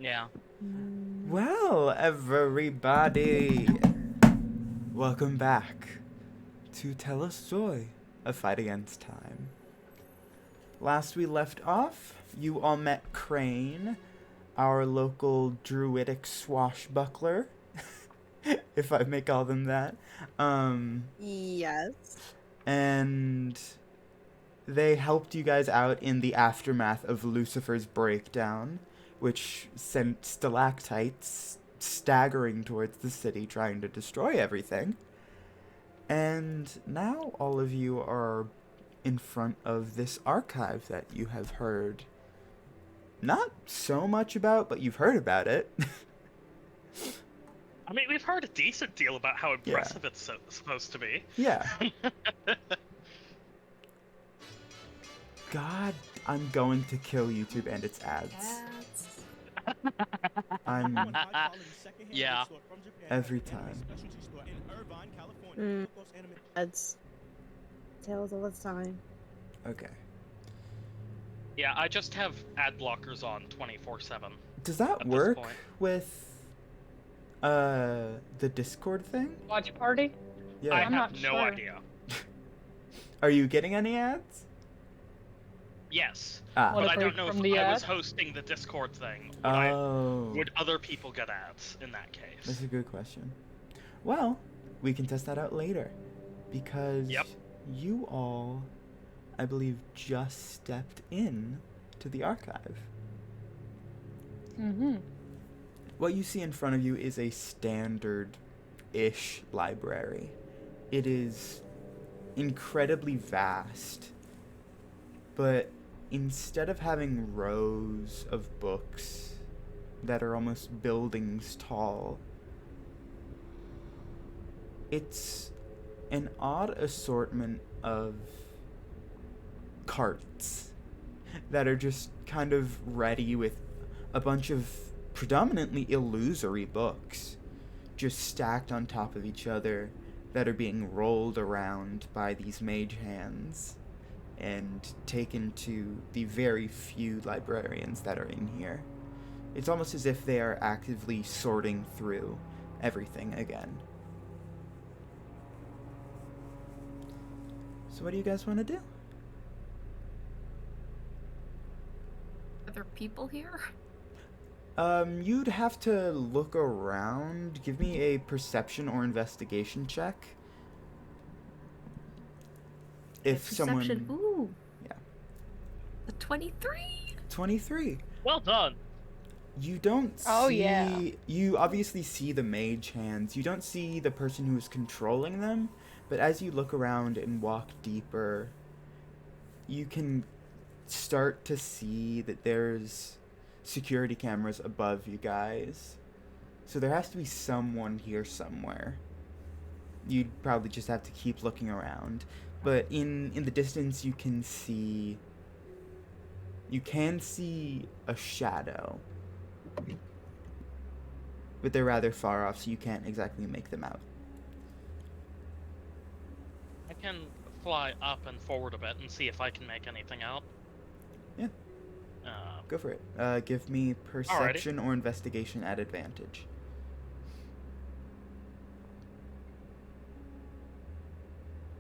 Yeah. Well, everybody, welcome back to Telos, Zois, A Fight Against Time. Last we left off, you all met Crane, our local druidic swashbuckler, if I may call them that. Yes. And they helped you guys out in the aftermath of Lucifer's breakdown, which sent stalactites staggering towards the city trying to destroy everything. And now all of you are in front of this archive that you have heard not so much about, but you've heard about it. I mean, we've heard a decent deal about how Yeah. impressive it's supposed to be. Yeah. God, I'm going to kill YouTube and its ads. I'm Yeah. every time. That's Tales all the time. Okay. Yeah, I just have ad blockers on 24/7. Does that At this work point. with the Discord thing? Watch party? Yeah. I I'm have not no sure. idea. Are you getting any ads? Yes, Ah. but Wanna I don't break know if from the I was ad? hosting the Discord thing. Oh. Would other people get ads in that case? That's a good question. Well, we can test that out later. Because Yep. you all, I believe, just stepped in to the archive. Mm-hmm. What you see in front of you is a standard-ish library. It is incredibly vast, but instead of having rows of books that are almost buildings tall, it's an odd assortment of carts that are just kind of ready with a bunch of predominantly illusory books just stacked on top of each other that are being rolled around by these mage hands and taken to the very few librarians that are in here. It's almost as if they are actively sorting through everything again. So what do you guys want to do? Are there people here? You'd have to look around. Give me a perception or investigation check. If Perception. someone... Ooh. Yeah. A 23. 23. Well done. You don't see... Oh, yeah. You obviously see the mage hands. You don't see the person who's controlling them, but as you look around and walk deeper, you can start to see that there's security cameras above you guys. So there has to be someone here somewhere. You'd probably just have to keep looking around. But in the distance you can see a shadow. But they're rather far off, so you can't exactly make them out. I can fly up and forward a bit and see if I can make anything out. Yeah. Go for it. Give me perception or investigation at advantage.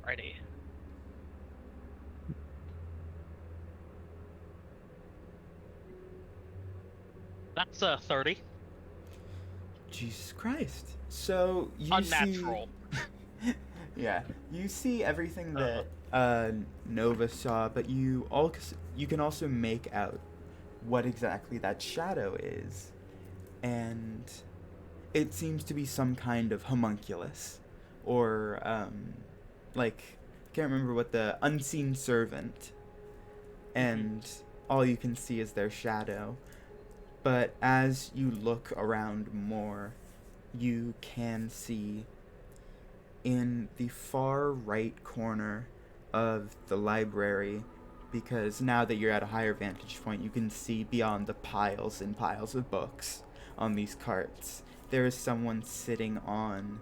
Righty. That's 30. Jesus Christ. So you Unnatural. see... Yeah. You see everything that Nova saw, but you can also make out what exactly that shadow is. And it seems to be some kind of homunculus. Or, I can't remember what the unseen servant. And all you can see is their shadow. But as you look around more, you can see in the far right corner of the library, because now that you're at a higher vantage point, you can see beyond the piles and piles of books on these carts. There is someone sitting on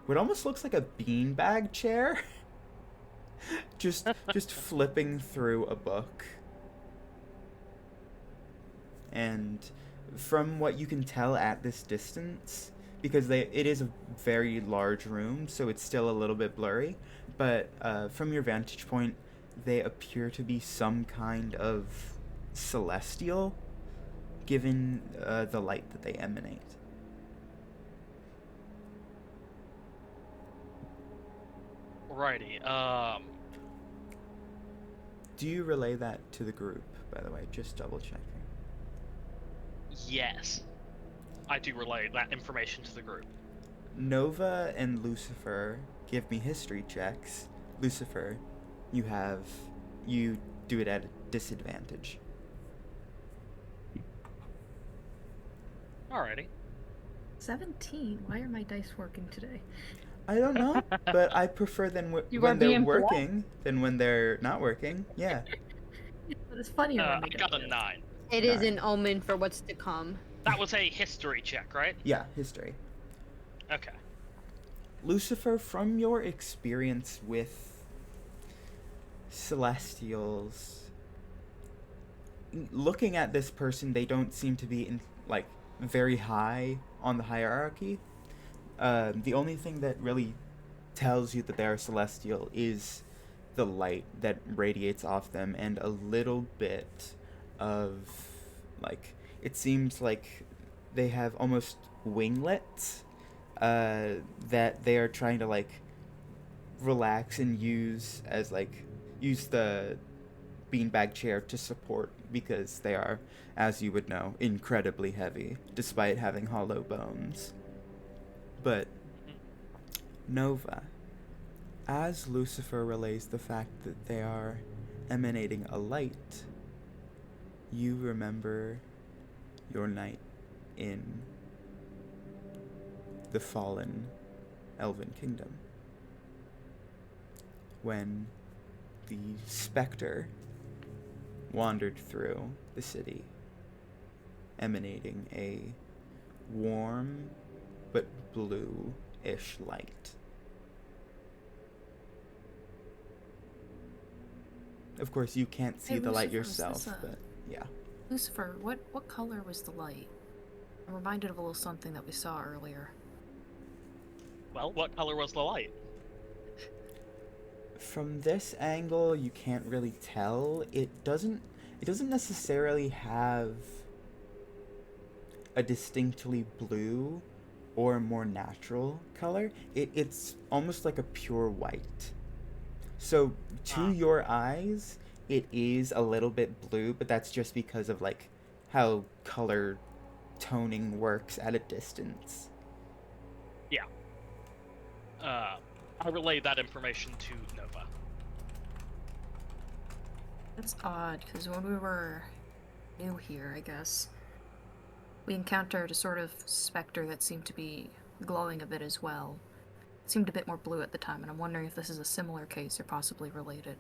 what almost looks like a beanbag chair, just flipping through a book. And from what you can tell at this distance, because it is a very large room, so it's still a little bit blurry, but from your vantage point, they appear to be some kind of celestial, given the light that they emanate. Alrighty. Do you relay that to the group, by the way? Just double checking. Yes. I do relay that information to the group. Nova and Lucifer give me history checks. Lucifer, you do it at a disadvantage. Alrighty. 17. Why are my dice working today? I don't know, but I prefer them You are when they're being polite. working than when they're not working. Yeah. But it's funnier when I they got don't. a 9. It is Nine. an omen for what's to come. That was a history check, right? Yeah, history. Okay. Lucifer, from your experience with Celestials, looking at this person, they don't seem to be very high on the hierarchy. The only thing that really tells you that they are Celestial is the light that radiates off them, and a little bit of, it seems like they have almost winglets that they are trying to, relax and use as, use the beanbag chair to support, because they are, as you would know, incredibly heavy, despite having hollow bones. But Nova, as Lucifer relays the fact that they are emanating a light, you remember your night in the fallen Elven Kingdom, when the specter wandered through the city, emanating a warm but blue-ish light. Of course, you can't see Hey, the light Lucifer, is yourself, this but yeah. Lucifer, what color was the light? I'm reminded of a little something that we saw earlier. Well, what color was the light? From this angle, you can't really tell. It doesn't necessarily have a distinctly blue or more natural color. It's almost like a pure white. So to your eyes, it is a little bit blue, but that's just because of how color toning works at a distance. Yeah. I relayed that information to Nova. That's odd, because when we were new here, I guess, we encountered a sort of specter that seemed to be glowing a bit as well. It seemed a bit more blue at the time, and I'm wondering if this is a similar case or possibly related.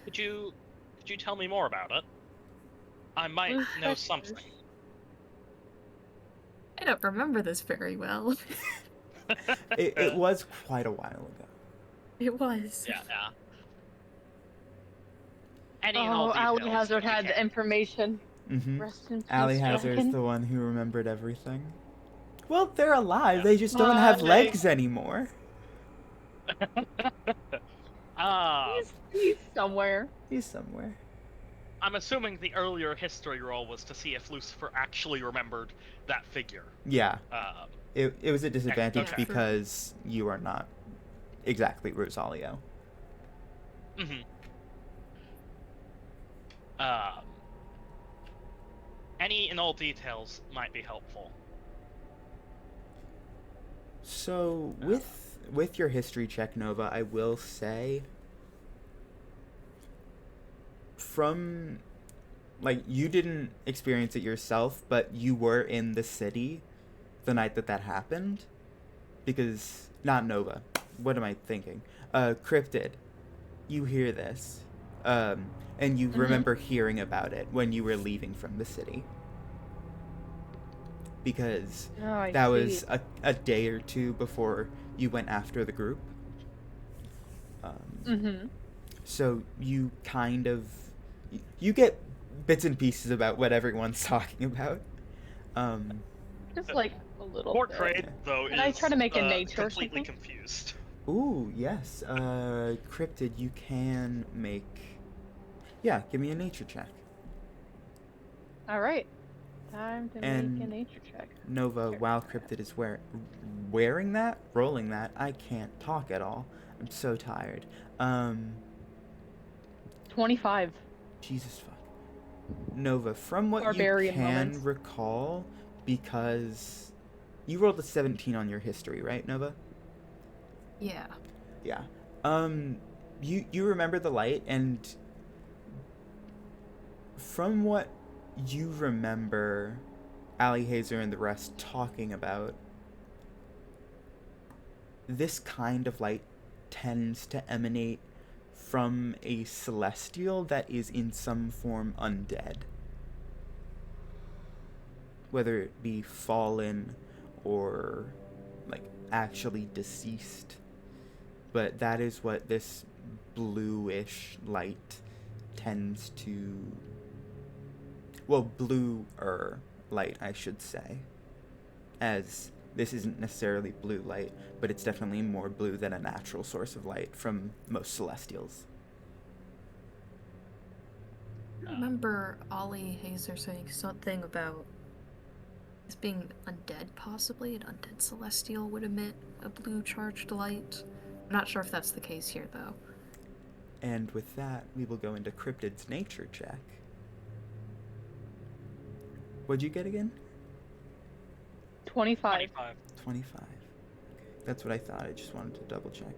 Could you tell me more about it? I might know something. I don't remember this very well. It was quite a while ago. It was. Yeah. Any and all Ali details Hazard you had the can. information. Mm-hmm. Rest in peace, Ali Hazard's Dragon. the one who remembered everything. Well, they're alive. They just don't Well, have they- legs anymore. He's somewhere. He's somewhere. I'm assuming the earlier history roll was to see if Lucifer actually remembered that figure. Yeah. Um, It was a disadvantage Okay. because you are not exactly Rosalio. mhm. Um, any and all details might be helpful. So with your history check, Nova, I will say, from you didn't experience it yourself, but you were in the city the night that happened, because not Nova. What am I thinking? Cryptid, you hear this, and you remember hearing about it when you were leaving from the city, because Oh, I that see. was a day or two before you went after the group. So you kind of you get bits and pieces about what everyone's talking about. Um, Just like a little bit. Portrait, though, Can I is try to make a nature or completely something? confused. ooh, yes. Cryptid, you can make. Yeah, give me a nature check. All right. Time to make a And nature check. Nova, Here. while Cryptid is wearing that, rolling that, I can't talk at all. I'm so tired. 25. Jesus fuck. Nova, from what you Barbarian can moments. recall, because you rolled a 17 on your history, right, Nova? Yeah. Yeah. You remember the light, and from what you remember Ali Hazer and the rest talking about, this kind of light tends to emanate from a celestial that is in some form undead. Whether it be fallen or like actually deceased. But that is what this bluish light tends to. Well, bluer light, I should say. As this isn't necessarily blue light, but it's definitely more blue than a natural source of light from most celestials. I remember Ollie Hazer saying something about this being undead, possibly. An undead celestial would emit a blue charged light. I'm not sure if that's the case here, though. And with that, we will go into Cryptid's nature check. What'd you get again? 25. 25. 25. Okay, that's what I thought. I just wanted to double check.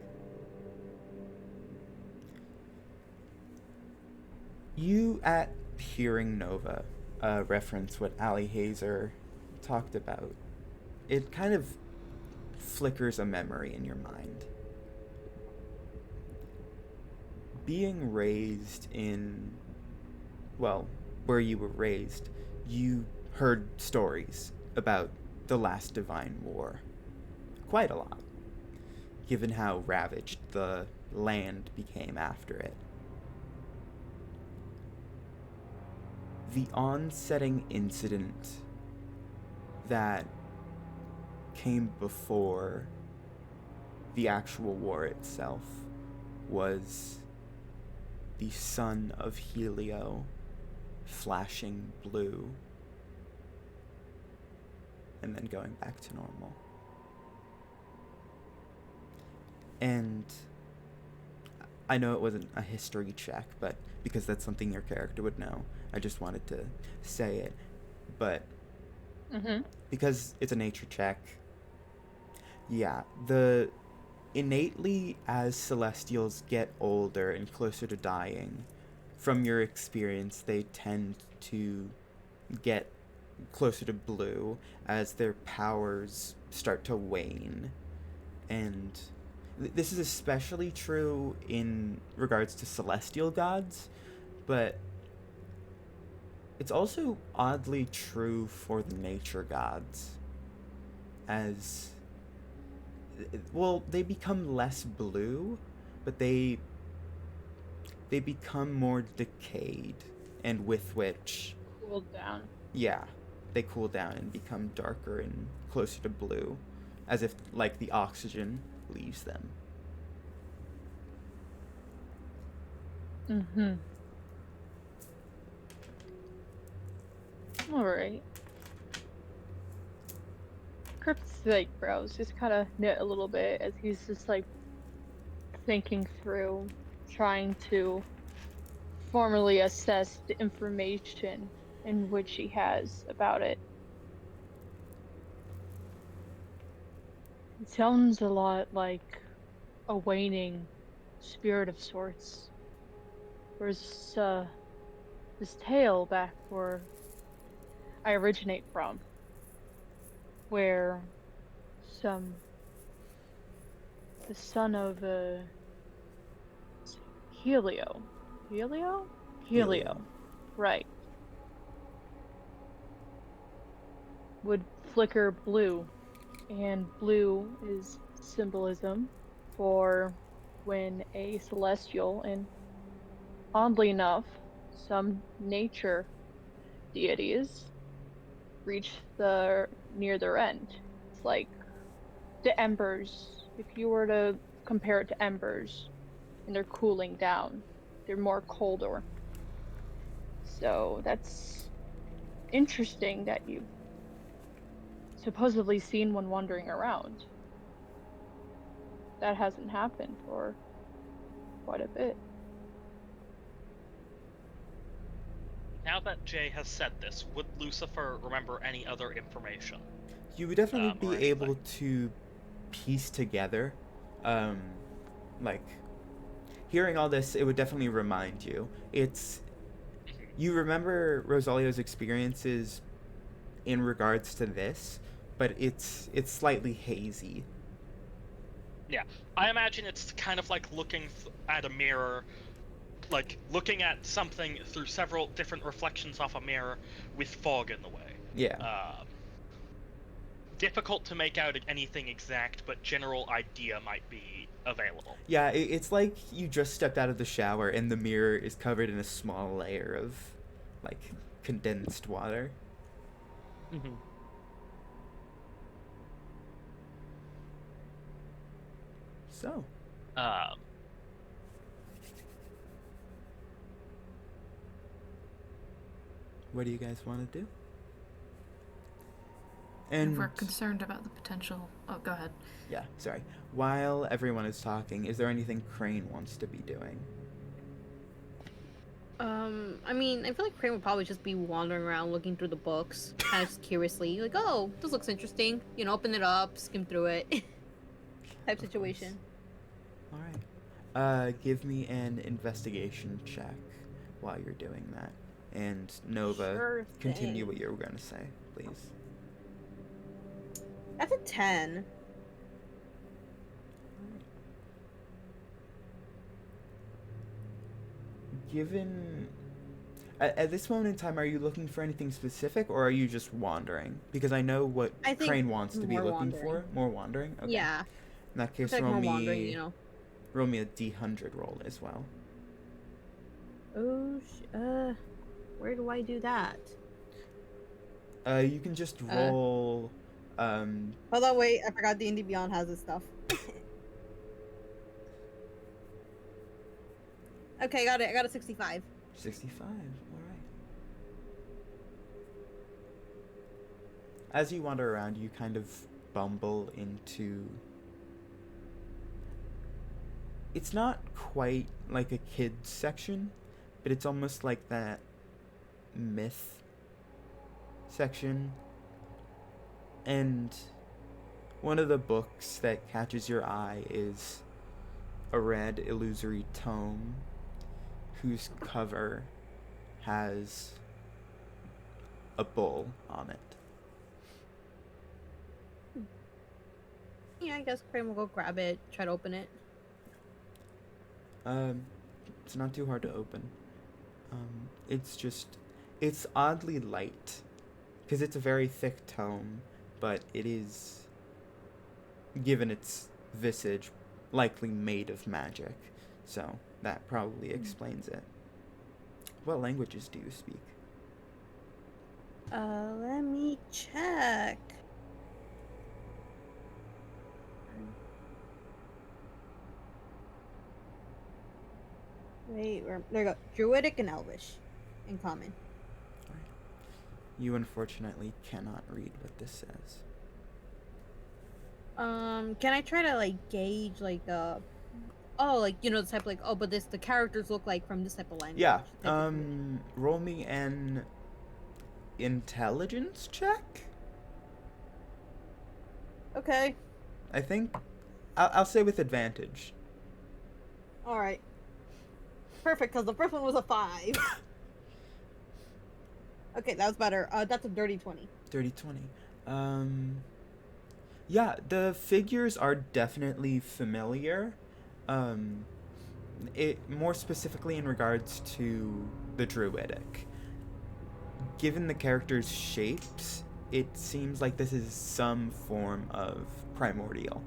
You, at hearing Nova reference what Ali Hazer talked about, it kind of flickers a memory in your mind. Being raised in, well, where you were raised, you heard stories about the last Divine War. Quite a lot, given how ravaged the land became after it. The onsetting incident that came before the actual war itself was the sun of Helio flashing blue and then going back to normal. And I know it wasn't a history check, but because that's something your character would know, I just wanted to say it. But because it's a nature check, yeah, the innately as celestials get older and closer to dying, from your experience, they tend to get closer to blue as their powers start to wane. And this is especially true in regards to celestial gods, but it's also oddly true for the nature gods. As, well, they become less blue, but they become more decayed, and with which, Cooled down. yeah, they cool down and become darker and closer to blue, as if like the oxygen leaves them. Alright. Crypt's like brows just kind of knit a little bit as he's just like thinking through, trying to formally assess the information in which he has about it. It sounds a lot like a waning spirit of sorts. Whereas this tale back where I originate from, where the son of Helio. Helio? Helio. Right. Would flicker blue. And blue is symbolism for when a celestial, and oddly enough, some nature deities reach the near their end. It's like the embers. If you were to compare it to embers, and they're cooling down, they're more colder. So that's interesting that you've supposedly seen one wandering around. That hasn't happened for quite a bit. Now that Jay has said this, would Lucifer remember any other information? You would definitely Or be anything? able to piece together, like, hearing all this, it would definitely remind you. You remember Rosalio's experiences in regards to this, but it's slightly hazy. Yeah, I imagine it's kind of like looking at a mirror, like looking at something through several different reflections off a mirror with fog in the way. Yeah. Difficult to make out anything exact, but general idea might be available. Yeah, it's like you just stepped out of the shower and the mirror is covered in a small layer of, like, condensed water. Mm-hmm. So, what do you guys want to do? And We're concerned about the potential. Oh, go ahead. yeah, sorry. While everyone is talking, is there anything Crane wants to be doing? I mean, I feel like Crane would probably just be wandering around looking through the books, kind of just curiously, like, oh, this looks interesting. You know, open it up, skim through it. Type situation. All right. Give me an investigation check while you're doing that. And Nova, Sure continue thing. what you were going to say, please. That's a 10. Given at this moment in time, are you looking for anything specific, or are you just wandering? Because I know what I think Crane wants to be more looking wandering. for. More wandering. Okay. Yeah. In that case, It's like roll more me wandering, you know. roll me a D100 roll as well. Oh, where do I do that? You can just roll. Hold on, wait. I forgot D&D Beyond has this stuff. Okay, got it. I got a 65. 65. All right. As you wander around, you kind of bumble into. It's not quite like a kids section, but it's almost like that myth section. And one of the books that catches your eye is a red illusory tome whose cover has a bull on it. Yeah, I guess Crane will go grab it, try to open it. It's not too hard to open. It's oddly light, because it's a very thick tome, but it is, given its visage, likely made of magic, so that probably explains it. What languages do you speak? Let me check. Wait, there you go. Druidic and Elvish in common. You unfortunately cannot read what this says. Can I try to like gauge like the the type like but the characters look like from this type of language? Yeah. type of language. Roll me an intelligence check. Okay. I think I'll say with advantage. All right. Perfect, because the first one was a 5. Okay, that was better. That's a dirty 20. Dirty 20. Yeah, the figures are definitely familiar. It more specifically in regards to the druidic. Given the characters' shapes, it seems like this is some form of primordial.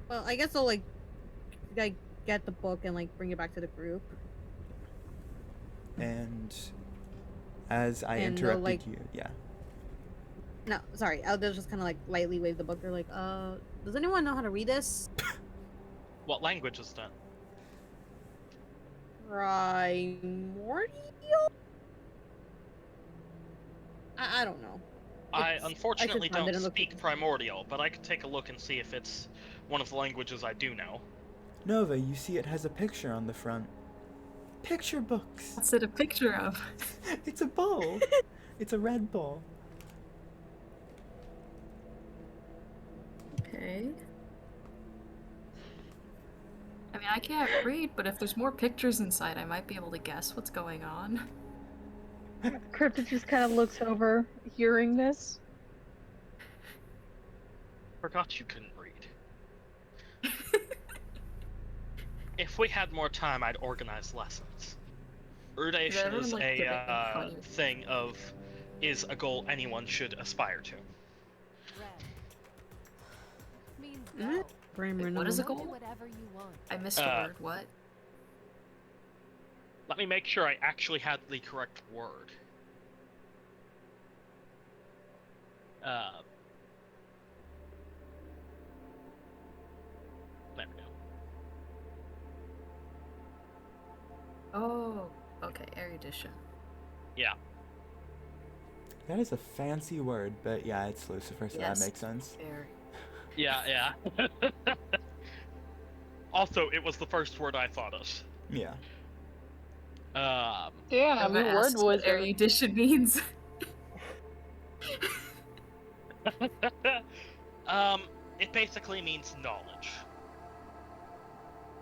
Well, I guess I'll like get the book and like bring it back to the group. And as I And they'll, interrupted like- you, yeah. No, sorry. They'll just kind of like lightly wave the book. They're like, does anyone know how to read this? What language is that? Primordial? I don't know. I It's- unfortunately I don't didn't look speak at- Primordial, but I could take a look and see if it's one of the languages I do know. Nova, you see it has a picture on the front. Picture books. What's it a picture of? It's a ball. It's a red ball. Okay. I mean, I can't read, but if there's more pictures inside, I might be able to guess what's going on. Cryptid just kind of looks over, hearing this. Forgot you couldn't read. If we had more time, I'd organize lessons. Urdation everyone, is like, giving me a funny- thing of, is a goal anyone should aspire to. Means Mm, go. Grammar Wait, no. what is a Go do goal? whatever you want. I missed a word. What? Let me make sure I actually had the correct word. There we go. Oh, okay, erudition. Yeah. That is a fancy word, but yeah, it's Lucifer, so Yes. that makes sense. Very. Yeah. Also, it was the first word I thought of. Yeah. Damn, Nova your word asks what was erudition means. It basically means knowledge.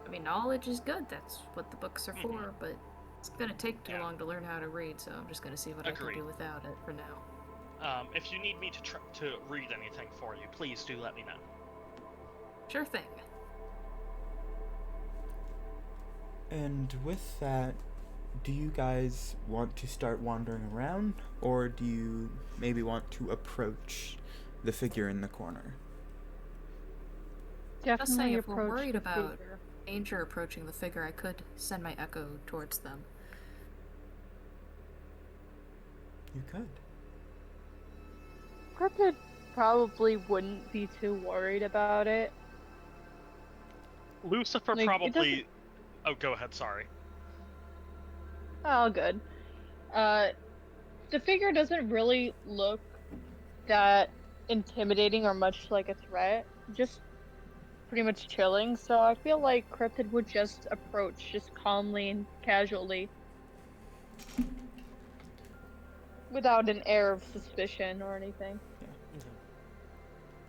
I mean, knowledge is good. That's what the books are for, but it's gonna take too Yeah. long to learn how to read, so I'm just gonna see what I Agreed. can do without it for now. If you need me to read anything for you, please do let me know. Sure thing. And with that, do you guys want to start wandering around, or do you maybe want to approach the figure in the corner? Just saying, definitely if we're approach worried the about figure. danger approaching the figure, I could send my echo towards them. You could. Cryptid probably wouldn't be too worried about it. Lucifer Like, it probably. doesn't- Oh, go ahead. Sorry. Oh, good. The figure doesn't really look that intimidating or much like a threat. Just pretty much chilling. So I feel like Cryptid would just approach, just calmly and casually, without an air of suspicion or anything.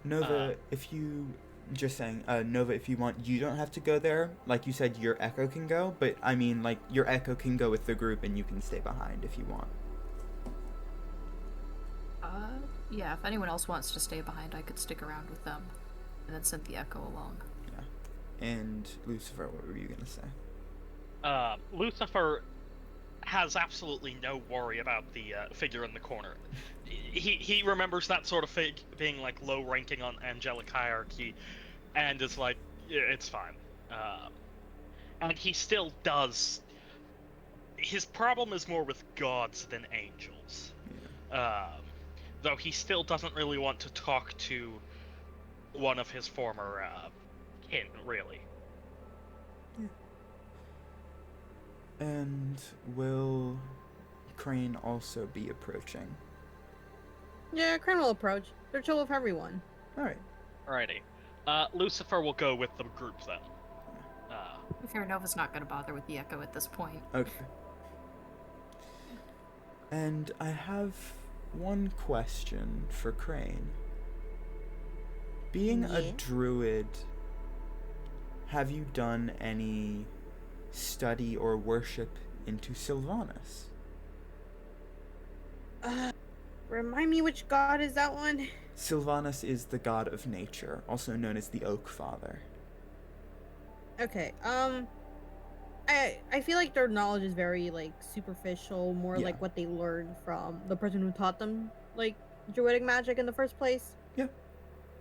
Nova, if you just saying, Nova, if you want, you don't have to go there. Like you said, your echo can go, but I mean, like, your echo can go with the group and you can stay behind if you want. Yeah, if anyone else wants to stay behind, I could stick around with them, and then send the echo along. And Lucifer, what were you gonna say? Lucifer has absolutely no worry about the figure in the corner. He remembers that sort of being like low ranking on angelic hierarchy, and is like, yeah, it's fine. And he still does. His problem is more with gods than angels. Though he still doesn't really want to talk to one of his former kin, really. And will Crane also be approaching? Yeah, Crane will approach. They're chill with everyone. Alright. Alrighty. Lucifer will go with the group then. To be fair, Nova's not gonna bother with the echo at this point. Okay. And I have one question for Crane. Being a Yeah? druid, have you done any study or worship into Sylvanas? Remind me which god is that one? Sylvanas is the god of nature, also known as the Oak Father. Okay, I feel like their knowledge is very, like, superficial, more Yeah. like what they learned from the person who taught them, like, druidic magic in the first place.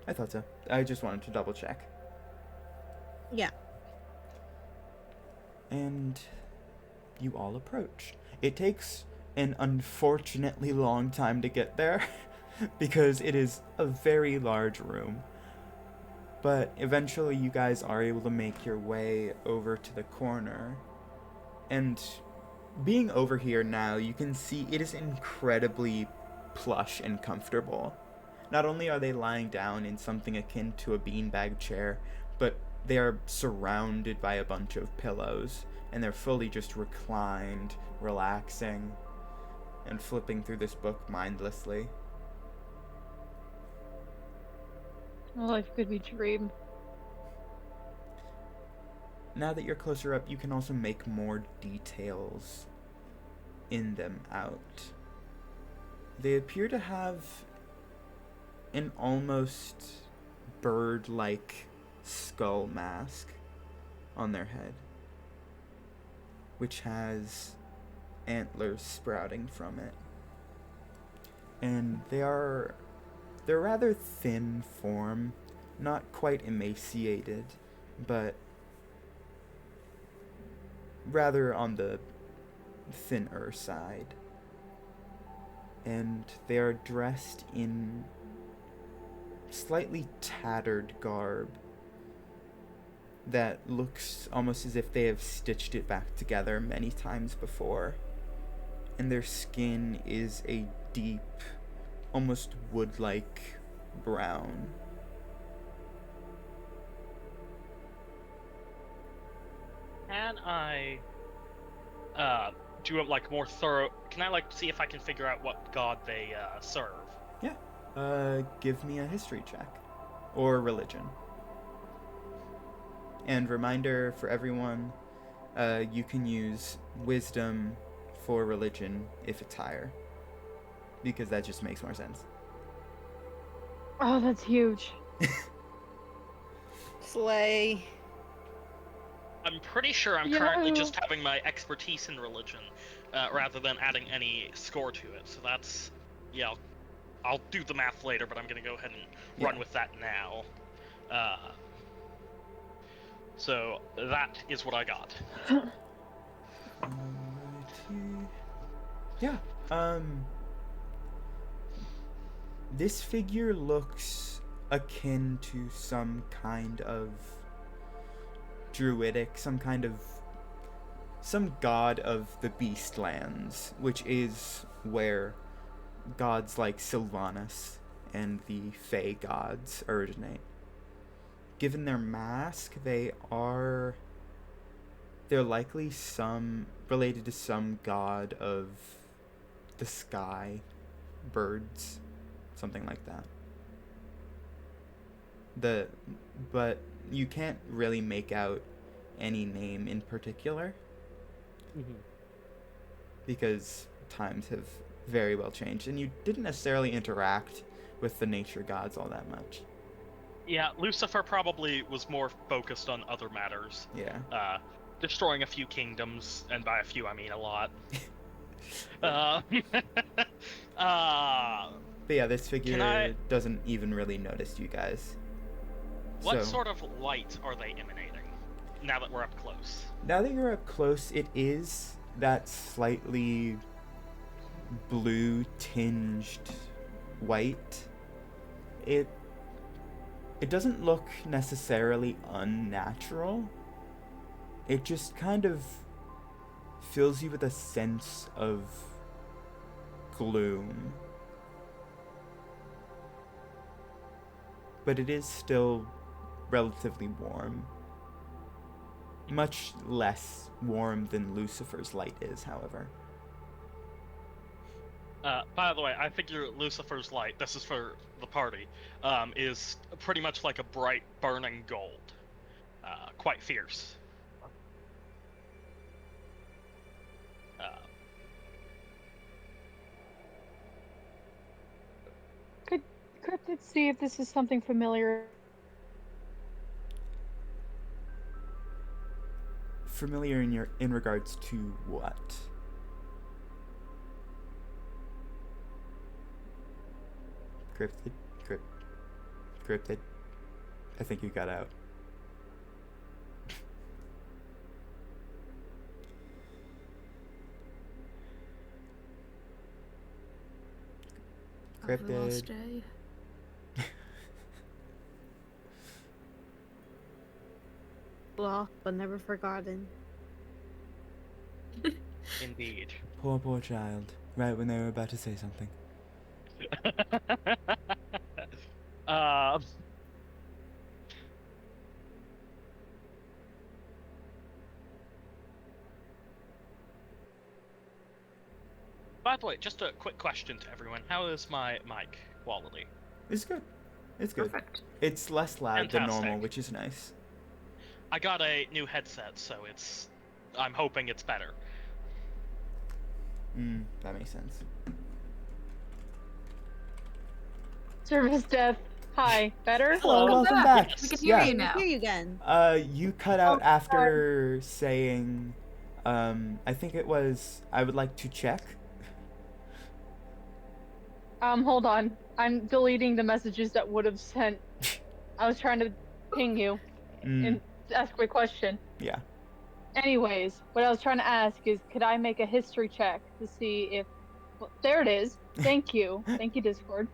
I thought so. I just wanted to double check. Yeah. And you all approach. It takes an unfortunately long time to get there because it is a very large room. But eventually you guys are able to make your way over to the corner. And being over here now, you can see it is incredibly plush and comfortable. Not only are they lying down in something akin to a beanbag chair, but they are surrounded by a bunch of pillows, and they're fully just reclined, relaxing, and flipping through this book mindlessly. My life could be dreamed. Now that you're closer up, you can also make more details in them out. They appear to have an almost bird-like skull mask on their head, which has antlers sprouting from it. And they're rather thin form, not quite emaciated, but rather on the thinner side. And they are dressed in slightly tattered garb that looks almost as if they have stitched it back together many times before. And their skin is a deep, almost wood-like brown. Can I do it like more thorough? Can I like see if I can figure out what god they serve? Yeah. Give me a history check. Or religion. And reminder for everyone, you can use wisdom for religion if it's higher. Because that just makes more sense. Oh, that's huge. Slay. I'm pretty sure I'm currently just having my expertise in religion, rather than adding any score to it. So that's, yeah, I'll do the math later, but I'm gonna go ahead and run with that now. So that is what I got. Alrighty. Yeah. This figure looks akin to some kind of druidic, some god of the Beastlands, which is where gods like Sylvanas and the Fey gods originate. Given their mask, they're likely related to some god of the sky, birds, something like that. But you can't really make out any name in particular, because times have very well changed, and you didn't necessarily interact with the nature gods all that much. Yeah, Lucifer probably was more focused on other matters. Yeah. Destroying a few kingdoms, and by a few I mean a lot. But yeah, this figure doesn't even really notice you guys. What sort of light are they emanating, now that we're up close? Now that you're up close, it is that slightly blue-tinged white. It doesn't look necessarily unnatural. It just kind of fills you with a sense of gloom. But it is still relatively warm. Much less warm than Lucifer's light is, however. By the way, I figure Lucifer's light, this is for the party, is pretty much like a bright, burning gold. Quite fierce. Could Cryptid see if this is something familiar? Familiar in regards to what? Cryptid. I think you got out. Of the lost cryptid. day. Lost but never forgotten. Indeed. Poor child. Right when they were about to say something. um, by the way, just a quick question to everyone. How is my mic quality? It's good. It's good. Perfect. It's less loud than normal, Fantastic. which is nice. I got a new headset, so I'm hoping it's better. That makes sense. Service death. Hi. Better? Hello, welcome back. We can Yes. hear you We now. hear you again. You cut out Oh, after saying, I think it was, I would like to check. Hold on. I'm deleting the messages that would have sent. I was trying to ping you and ask my question. Yeah. Anyways, what I was trying to ask is, could I make a history check to see if? Well, there it is. Thank you. Thank you, Discord.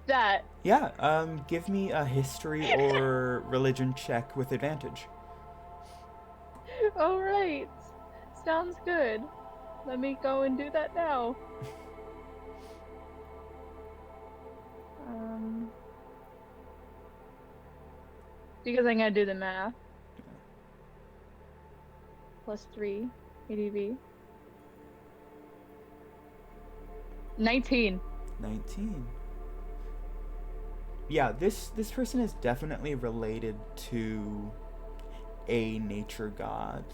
That. Yeah, give me a history or religion check with advantage. All right. Sounds good. Let me go and do that now. Because I'm gonna do the math. +3 ADV. 19. 19. Yeah, this person is definitely related to a nature god.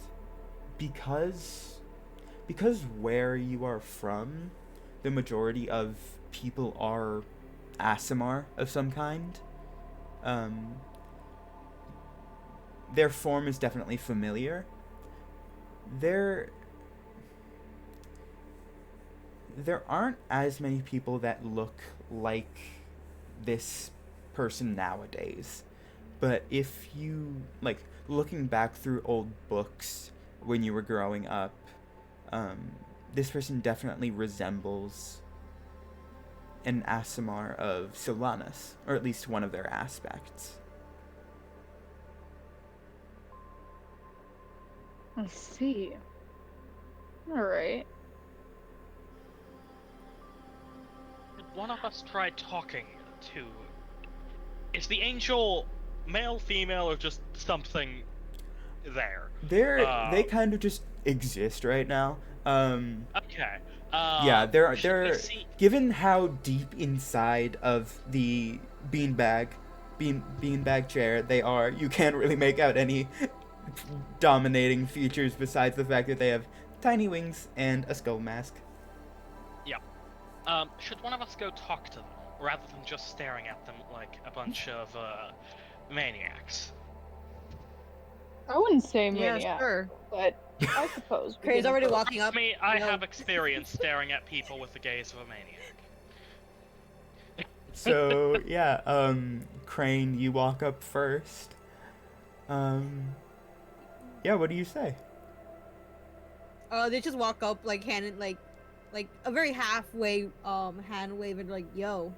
Because where you are from, the majority of people are Aasimar of some kind. Their form is definitely familiar. There aren't as many people that look like this person nowadays. But if you, like, looking back through old books when you were growing up, this person definitely resembles an Aasimar of Sylvanas, or at least one of their aspects. I see. Alright. Did one of us try talking to... Is the angel male, female, or just something there? They kind of just exist right now. Okay. Yeah, they're should we see... given how deep inside of the beanbag chair they are, you can't really make out any dominating features besides the fact that they have tiny wings and a skull mask. Yeah. Should one of us go talk to them, rather than just staring at them like a bunch of, maniacs? I wouldn't say Yeah, maniac, sure. but I suppose. we Cray's can already go. walking up. Me, I you know. have experience staring at people with the gaze of a maniac. So yeah, Crane, you walk up first. Yeah, what do you say? They just walk up like hand in, like a very halfway hand wave and like, yo.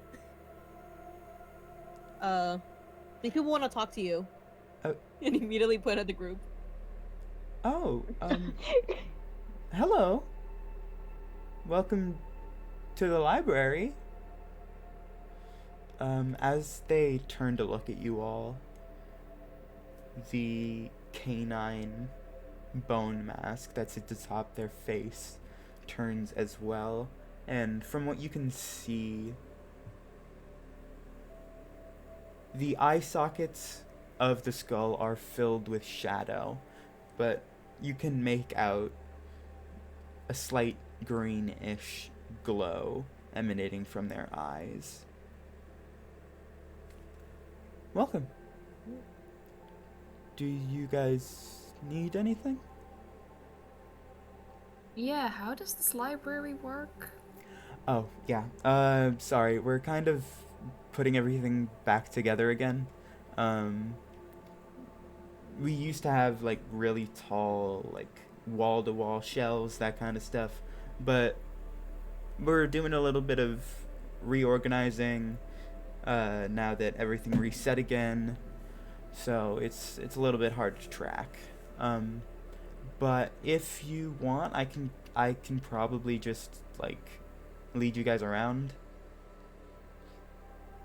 These people want to talk to you. And immediately put at the group. Oh, hello. Welcome to the library. As they turn to look at you all, the canine bone mask that's at the top of their face turns as well, and from what you can see, the eye sockets of the skull are filled with shadow, but you can make out a slight greenish glow emanating from their eyes. Welcome. Do you guys need anything? Yeah, how does this library work? Oh, yeah. Sorry, we're kind of putting everything back together again. We used to have, like, really tall, like, wall-to-wall shelves, that kind of stuff. But we're doing a little bit of reorganizing now that everything reset again. So it's a little bit hard to track. But if you want, I can probably just like lead you guys around.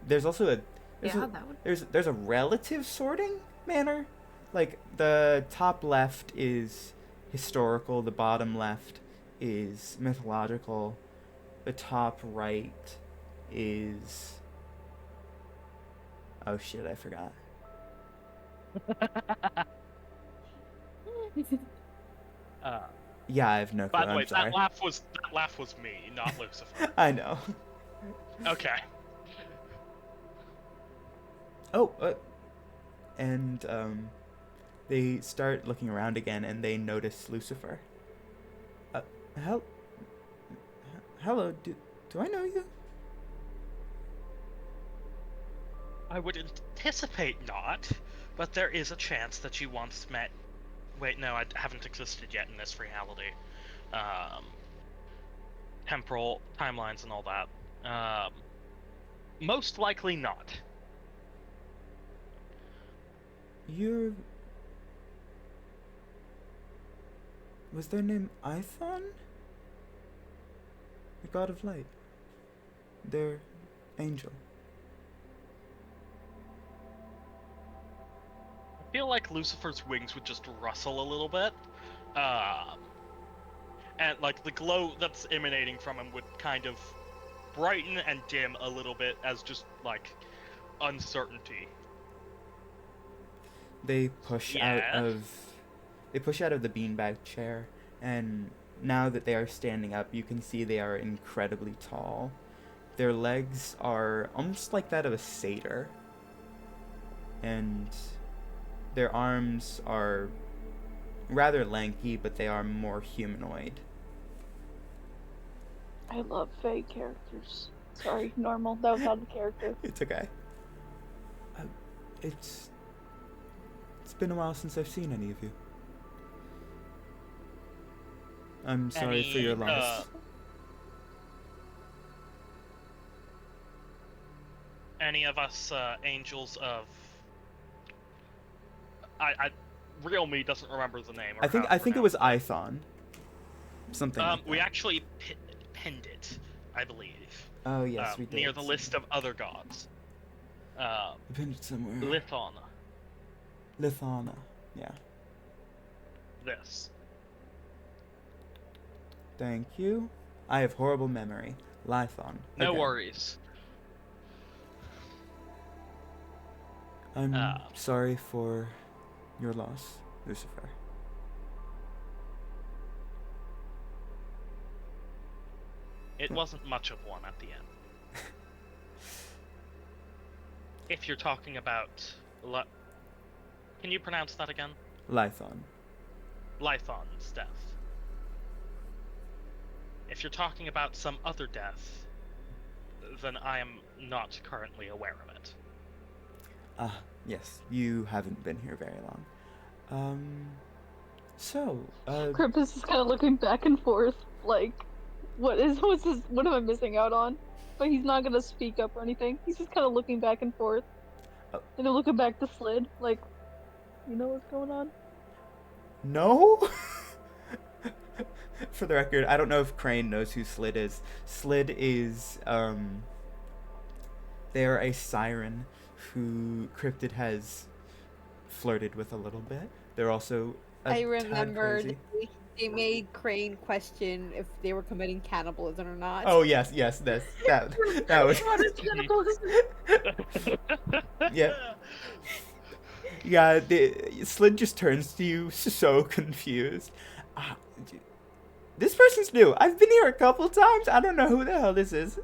There's also there's a relative sorting manner. Like the top left is historical, the bottom left is mythological, the top right is oh shit, I forgot. Yeah, I have no clue. By the way, I'm sorry. that laugh was me, not Lucifer. I know. Okay. Oh, and they start looking around again, and they notice Lucifer. Hello, do I know you? I would anticipate not, but there is a chance that you once met. Wait, no, I haven't existed yet in this reality. Temporal timelines and all that. Most likely not. Was their name Ithon? The god of light. Their angel. I feel like Lucifer's wings would just rustle a little bit. And like the glow that's emanating from him would kind of brighten and dim a little bit as just like uncertainty. They push out of the beanbag chair, and now that they are standing up, you can see they are incredibly tall. Their legs are almost like that of a satyr, and their arms are rather lanky, but they are more humanoid. I love fake characters. Sorry, normal. That was out of character. It's okay. It's been a while since I've seen any of you. I'm sorry for your loss. Any of us angels of real me doesn't remember the name. Or I think it was Ithon. Something like that. We actually pinned it, I believe. Oh yes, we did. Near the list of other gods. We pinned it somewhere. Lithana, yeah. This. Thank you. I have horrible memory. Lithon. No Okay. worries. I'm sorry for your loss, Lucifer. It wasn't much of one at the end. If you're talking about... Can you pronounce that again? Lithon. Lithon's death. If you're talking about some other death, then I am not currently aware of it. Yes, you haven't been here very long. Krampus is kind of looking back and forth, like, what's this, what am I missing out on? But he's not gonna speak up or anything. He's just kind of looking back and forth. Oh. And then looking back to Slid, like, you know what's going on? No? For the record, I don't know if Crane knows who Slid is. Slid is, they're a siren who Cryptid has flirted with a little bit. They're also I remembered they made Crane question if they were committing cannibalism or not. Oh yes, that was yeah. Yeah, Slid just turns to you so confused. This person's new. I've been here a couple times. I don't know who the hell this is.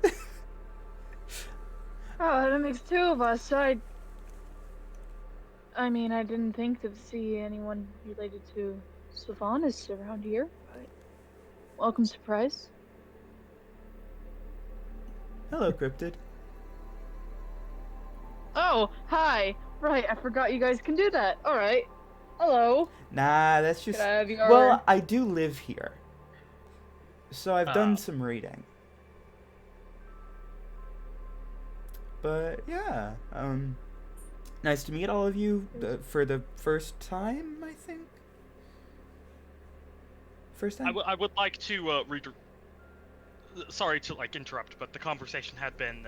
Oh, that makes two of us. I mean, I didn't think to see anyone related to Sylvanas around here, but welcome surprise. Hello, Cryptid. Oh, hi. Right, I forgot you guys can do that. Alright. Hello. Nah, that's just... Could I have your... Well, I do live here. So I've done some reading. But yeah, nice to meet all of you for the first time, I think. First time? I would like to sorry to like interrupt, but the conversation had been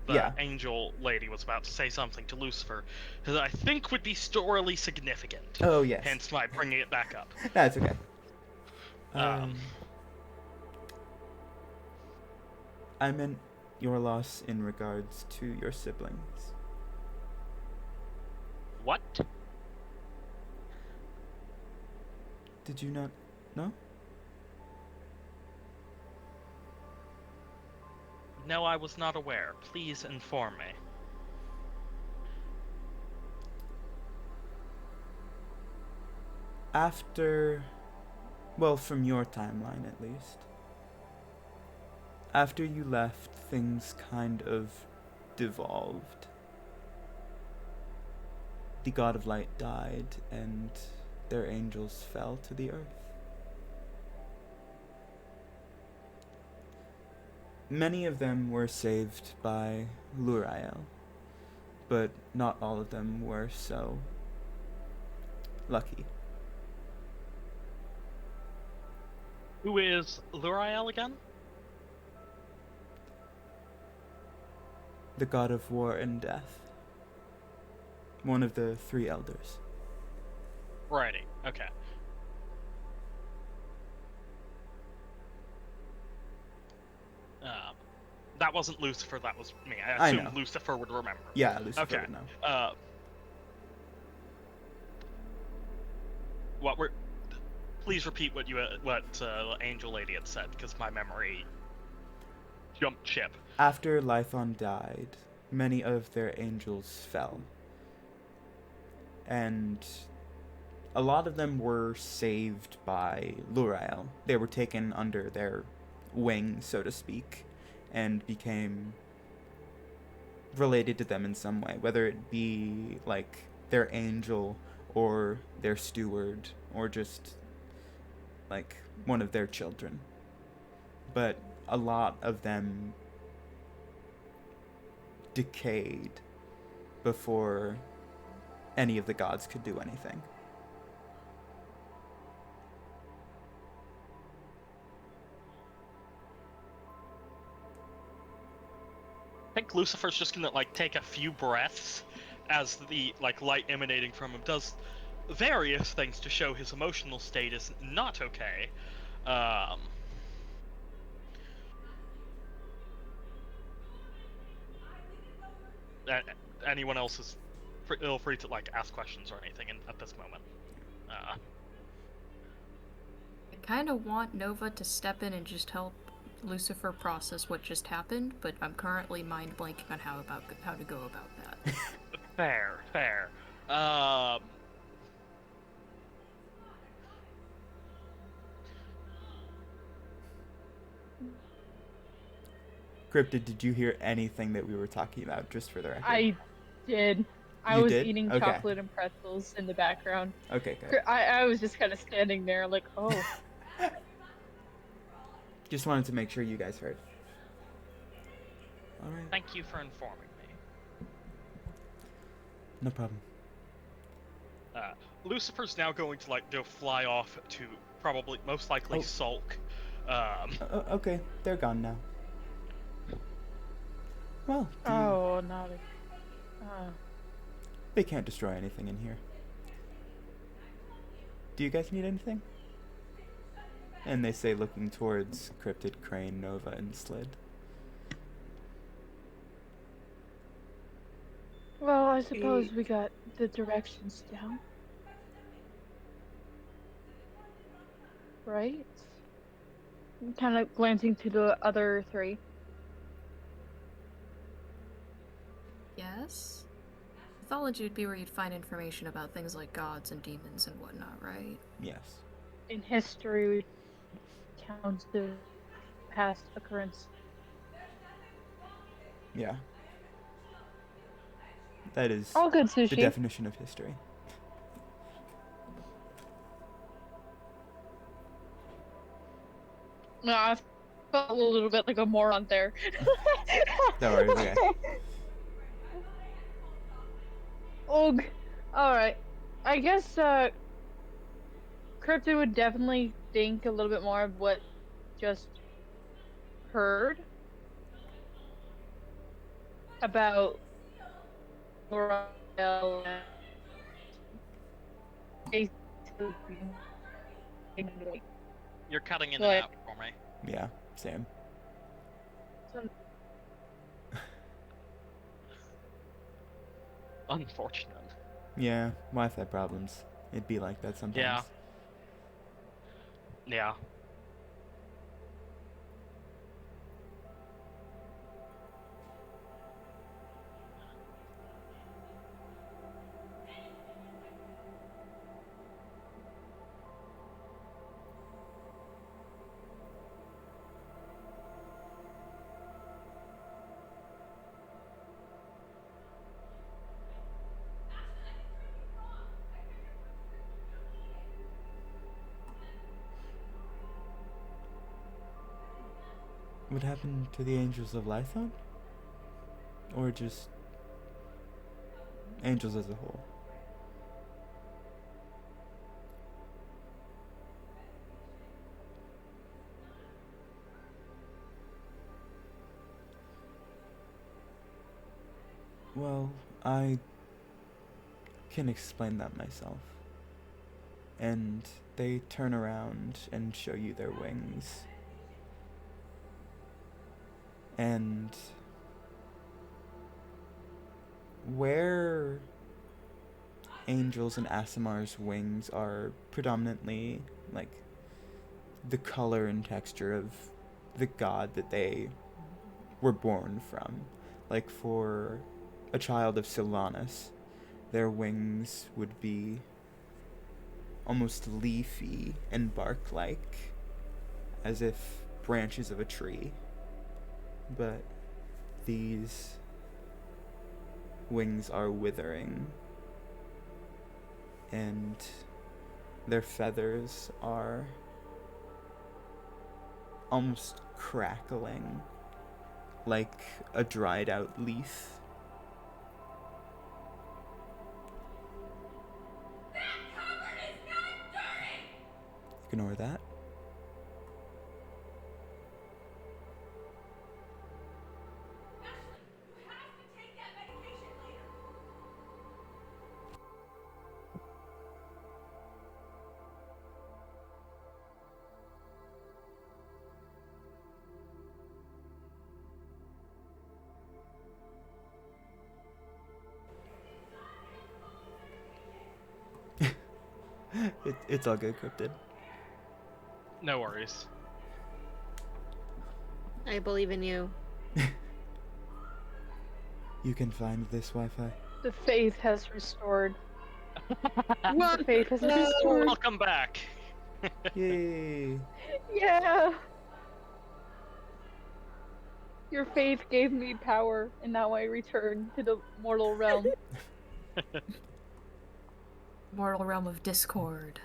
the Yeah. angel lady was about to say something to Lucifer that I think would be storily significant. Oh, yes. Hence my bringing it back up. That's okay. Um, I meant your loss in regards to your siblings. What? Did you not know? No, I was not aware. Please inform me. After, well, from your timeline at least. After you left, things kind of devolved. The god of light died, and their angels fell to the earth. Many of them were saved by Lurael, but not all of them were so lucky. Who is Lurael again? The god of war and death. One of the three elders. Righty. Okay. That wasn't Lucifer, that was me. I assumed know. Lucifer would remember. Yeah, Lucifer Okay. would know. What were? Please repeat what Angel Lady had said, because my memory jumped ship. After Lython died, many of their angels fell. And a lot of them were saved by Lurael. They were taken under their wing, so to speak, and became related to them in some way, whether it be like their angel or their steward or just like one of their children. But a lot of them decayed before any of the gods could do anything. I think Lucifer's just gonna like take a few breaths as the like light emanating from him does various things to show his emotional state is not okay. Anyone else is feel free to like ask questions or anything at this moment. I kind of want Nova to step in and just help Lucifer process what just happened, but I'm currently mind blanking on how to go about that. Fair. Cryptid, did you hear anything that we were talking about, just for the record? I did. I You was did? eating Okay. chocolate and pretzels in the background. Okay, good. I was just kind of standing there like, oh. Just wanted to make sure you guys heard. Alright, Thank you for informing me. no problem. Lucifer's now going to like go fly off to probably most likely Oh. sulk. Okay, they're gone now. Well, Oh, not a... they can't destroy anything in here. Do you guys need anything? And they say, looking towards Cryptid, Crane, Nova, and Slid. Well, I suppose we got the directions down. Right? Kind of glancing to the other three. Yes? Mythology would be where you'd find information about things like gods and demons and whatnot, right? Yes. In history, we count the past occurrence. Yeah. That is All good the sushi. definition of history. No, I felt a little bit like a moron there. Don't worry, it's okay. Ugh. Alright. I guess, Crypto would definitely think a little bit more of what just heard about Laurel and basically You're cutting in and like out for me. Yeah, same. some Unfortunate. Yeah, Wi-Fi problems. It'd be like that sometimes. Yeah. Yeah. What happened to the Angels of Lython? Or just angels as a whole? Well, I can explain that myself. And they turn around and show you their wings. And where Angels and Asimar's wings are predominantly like the color and texture of the god that they were born from. Like for a child of Sylvanas, their wings would be almost leafy and bark-like, as if branches of a tree. But these wings are withering, and their feathers are almost crackling like a dried out leaf. Ignore that. It's all good, Cryptid. No worries. I believe in you. You can find this Wi-Fi. the faith has restored. The What? faith has restored. Welcome back. Yay! Yeah. Your faith gave me power, and now I return to the mortal realm. Mortal realm of discord.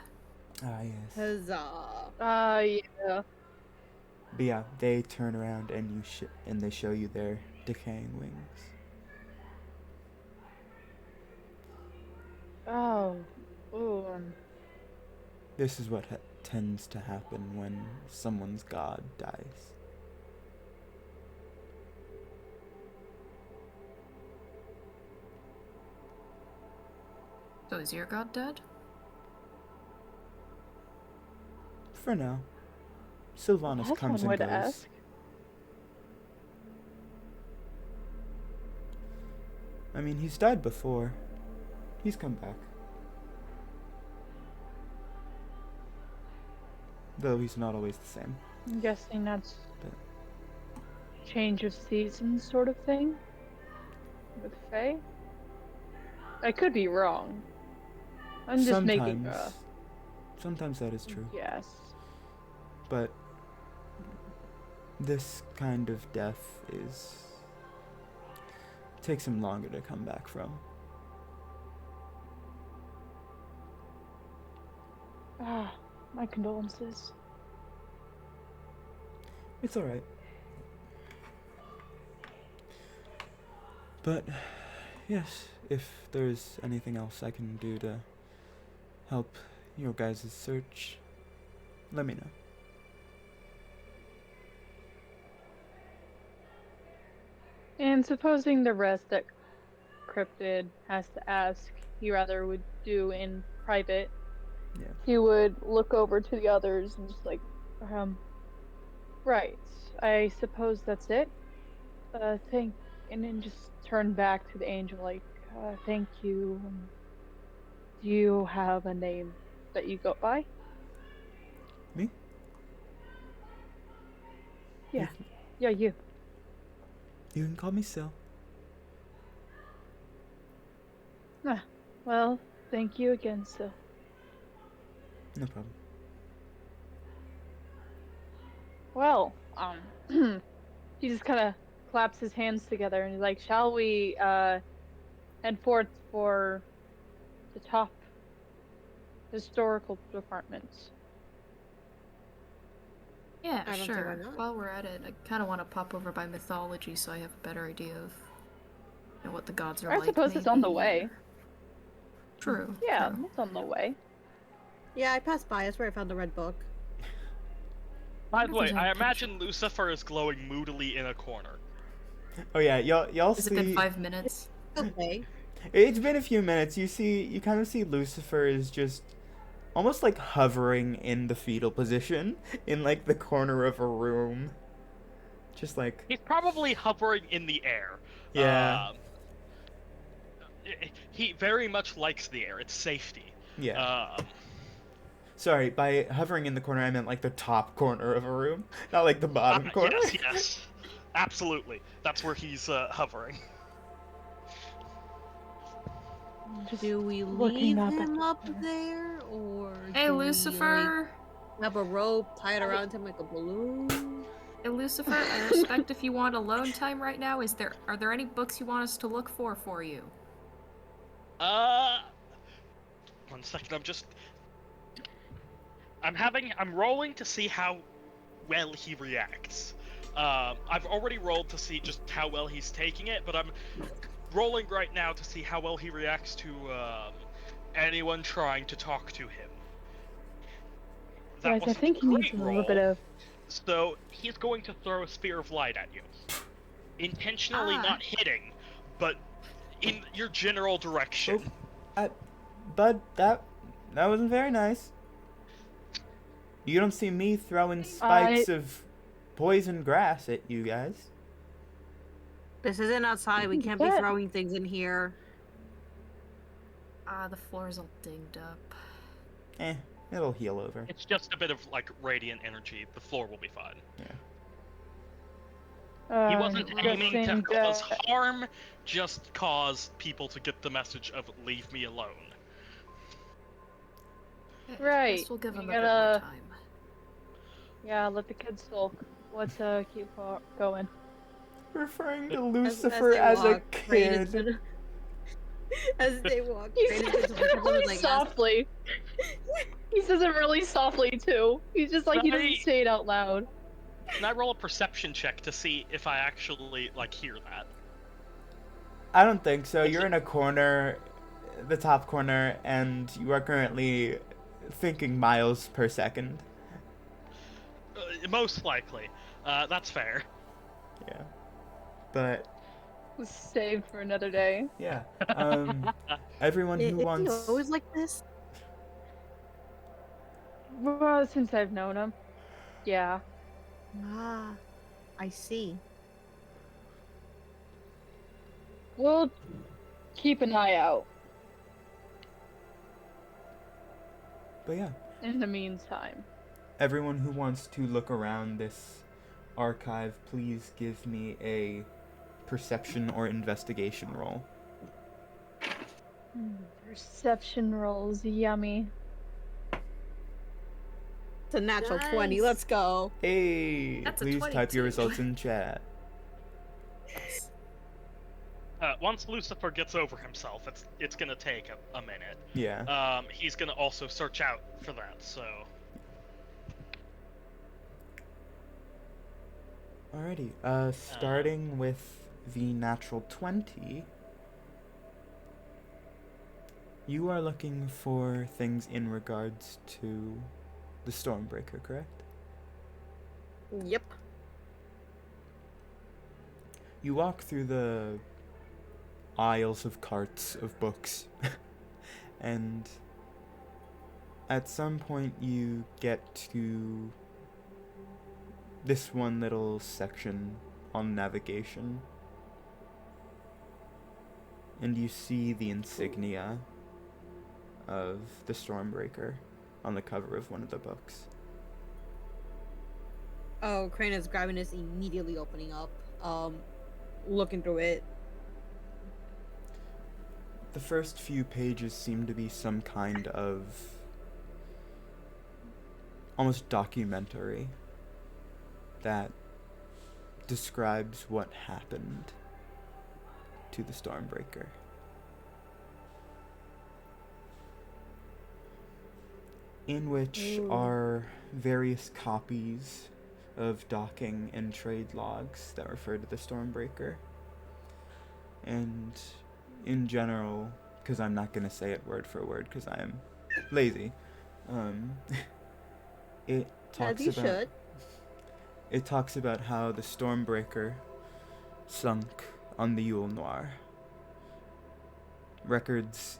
Ah, yes. Huzzah. Yeah. But yeah, they turn around and they show you their decaying wings. Oh. Ooh. This is what tends to happen when someone's god dies. So is your god dead? For now. Sylvanas That's comes one and way goes. to ask. I mean, he's died before. He's come back. Though he's not always the same. I'm guessing that's But change of season sort of thing with Faye. I could be wrong. I'm just making a sometimes that is true. guess. But this kind of death takes him longer to come back from. Ah, my condolences. It's alright. But yes, if there's anything else I can do to help your guys' search, let me know. And supposing the rest that Cryptid has to ask, he rather would do in private, Yeah. he would look over to the others and just like, right, I suppose that's it. And then just turn back to the angel like, thank you. Do you have a name that you go by? Me? Yeah, yeah, you. You can call me Sil. Ah, well, thank you again, Sil. No problem. Well, he just kind of claps his hands together and he's like, shall we, head forth for the top historical department? Yeah, I don't see why sure. not. While we're at it, I kind of want to pop over by mythology so I have a better idea of what the gods are I like. suppose it's on the maybe, way. or- True. Yeah, True. it's on the way. Yeah, I passed by. That's where I found the red book. By the wonder if way, there's any I picture. imagine Lucifer is glowing moodily in a corner. Oh yeah, y'all Has see. it been 5 minutes? Okay. It's been a few minutes. You kind of see Lucifer is just almost like hovering in the fetal position in like the corner of a room. Just like, He's probably hovering in the air. yeah, He very much likes the air. It's safety. yeah. Um, Sorry, by hovering in the corner, I meant like the top corner of a room, not like the bottom corner. yes, yes. Absolutely. That's where he's hovering. Just Do we looking leave up at him the up corner. there, or Hey, do we Lucifer! like have a rope tied around him like a balloon? Hey, Lucifer, I respect if you want alone time right now. Are there any books you want us to look for you? Uh, 1 second. I'm rolling to see how well he reacts. I've already rolled to see just how well he's taking it, but I'm rolling right now to see how well he reacts to anyone trying to talk to him. That Guys, I wasn't think he needs great a little roll, bit of. so he's going to throw a spear of light at you. Intentionally Ah. not hitting, but in your general direction. Bud, that wasn't very nice. You don't see me throwing spikes of poison grass at you guys. This isn't outside. We can't be Yeah. throwing things in here. The floor's all dinged up. It'll heal over. It's just a bit of like radiant energy. The floor will be fine. He wasn't aiming to guessing cause that- harm, just cause people to get the message of "leave me alone." Yeah, Right, Guess we'll give we him a bit gotta- more time. Yeah, let the kids sulk. Let's keep going. Referring to As Lucifer they as a walk, Brayden's kid. gonna- As they walk, He Brayden's says gonna it look at them really and, like, ask- softly. He says it really softly too. He's just like he doesn't Right. say it out loud. Can I roll a perception check to see if I actually like hear that? I don't think so. You're in a corner, the top corner, and you are currently thinking miles per second. Most likely. That's fair. Yeah. But Saved for another day. yeah. Everyone who Is he wants always like this? Well, since I've known him. Yeah. Ah, I see. We'll keep an eye out But yeah, in the meantime. everyone who wants to look around this archive, please give me a perception or investigation roll. Perception rolls, yummy. It's a natural 20. Nice. Let's go. Hey, That's a please type your 22. results in chat. Once Lucifer gets over himself, it's gonna take a minute. Yeah. He's gonna also search out for that. So Alrighty. Starting with the natural 20, You are looking for things in regards to the Stormbreaker, correct? Yep. You walk through the aisles of carts of books, and at some point you get to this one little section on navigation, and you see the insignia of the Stormbreaker on the cover of one of the books. Oh, Crane is grabbing this, immediately opening up, looking through it. The first few pages seem to be some kind of almost documentary that describes what happened to the Stormbreaker. In which are various copies of docking and trade logs that refer to the Stormbreaker. And in general, because I'm not going to say it word for word because I am lazy, it talks As you about should. it talks about how the Stormbreaker sunk on the Yule Noir. Records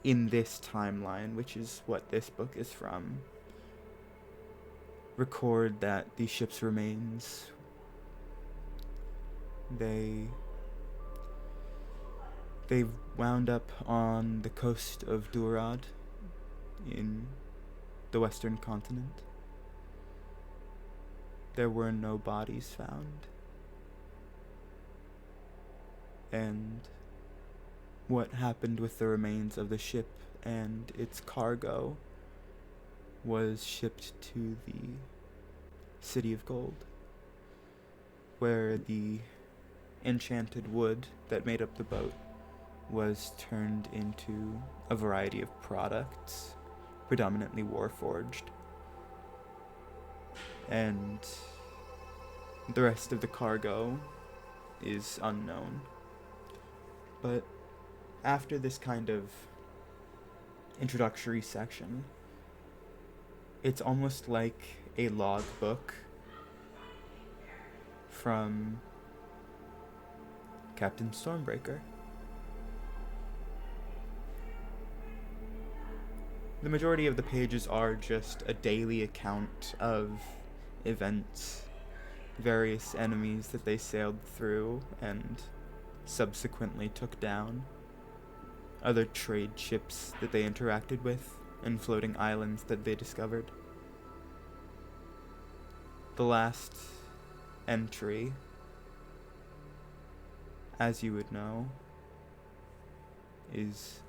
in this timeline, which is what this book is from, record that the ship's remains, they wound up on the coast of Durad in the western continent. There were no bodies found. And what happened with the remains of the ship and its cargo was shipped to the City of Gold, where the enchanted wood that made up the boat was turned into a variety of products, predominantly warforged. And the rest of the cargo is unknown. But after this kind of introductory section, it's almost like a logbook from Captain Stormbreaker. The majority of the pages are just a daily account of events, various enemies that they sailed through and subsequently took down, other trade ships that they interacted with, and floating islands that they discovered. The last entry, as you would know, is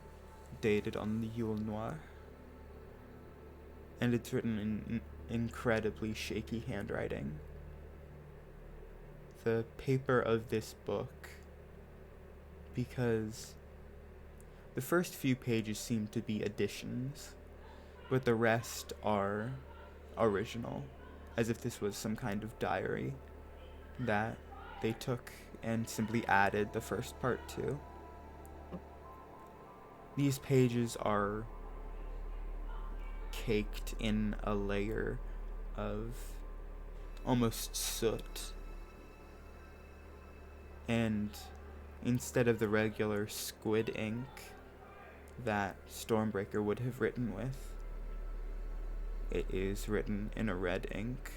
dated on the Yule Noir, and it's written in incredibly shaky handwriting. The paper of this book, because the first few pages seem to be additions, but the rest are original, as if this was some kind of diary that they took and simply added the first part to. These pages are caked in a layer of almost soot, and instead of the regular squid ink that Stormbreaker would have written with, it is written in a red ink,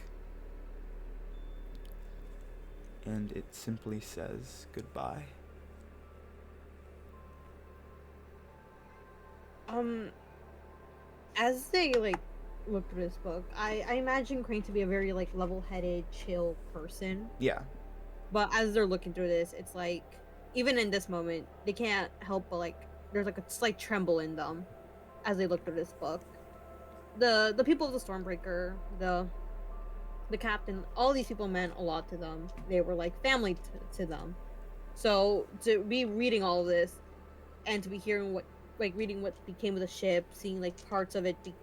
and it simply says goodbye. As they look through this book, I imagine Crane to be a very level-headed, chill person. Yeah. But as they're looking through this, it's like, even in this moment, they can't help but there's a slight tremble in them as they look through this book. The people of the Stormbreaker, the captain, all these people meant a lot to them. They were like family to them. So to be reading all of this, and to be hearing reading what became of the ship, seeing parts of it be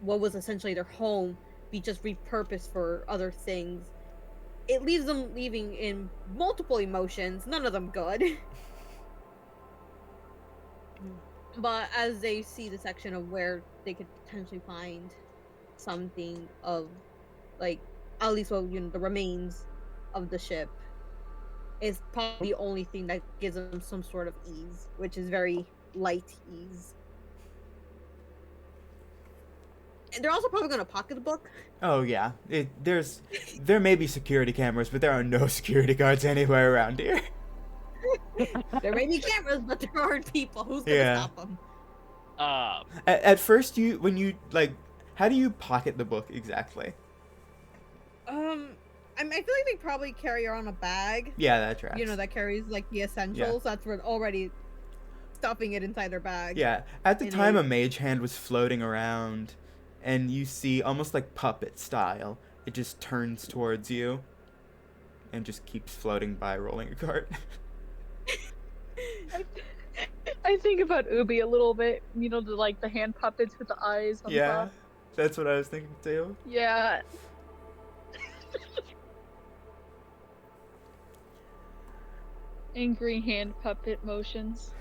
what was essentially their home be just repurposed for other things, it leaves them leaving in multiple emotions, none of them good. But as they see the section of where they could potentially find something of, like, at least, well, the remains of the ship, is probably the only thing that gives them some sort of ease, which is very light ease. And they're also probably going to pocket the book. Oh yeah, there may be security cameras, but there are no security guards anywhere around here. There may be cameras, but there aren't people. Who's going to Yeah. stop them? At first, how do you pocket the book exactly? I feel like they probably carry around a bag. Yeah, that tracks. That carries like the essentials. That's where already stuffing it inside their bag. Yeah, at the And time, they- a mage hand was floating around, and you see, almost like puppet style, it just turns towards you, and just keeps floating by, rolling a cart. I think about Ubi a little bit. The hand puppets with the eyes on Yeah, top. that's what I was thinking too. Yeah. Angry hand puppet motions.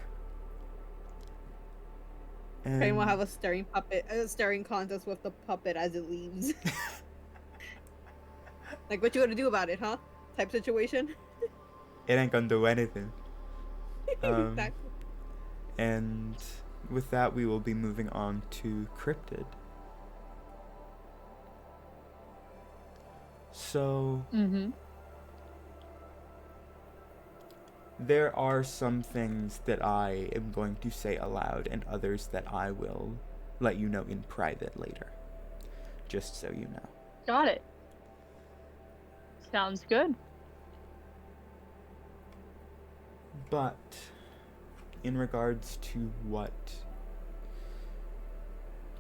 And Anyone have a staring contest with the puppet as it leaves? Like, what you gonna do about it, huh? Type situation. it ain't gonna do anything. Exactly. And with that, we will be moving on to Cryptid. So, Mm-hmm. there are some things that I am going to say aloud, and others that I will let you know in private later. Just so you know. Got it. Sounds good. But, in regards to what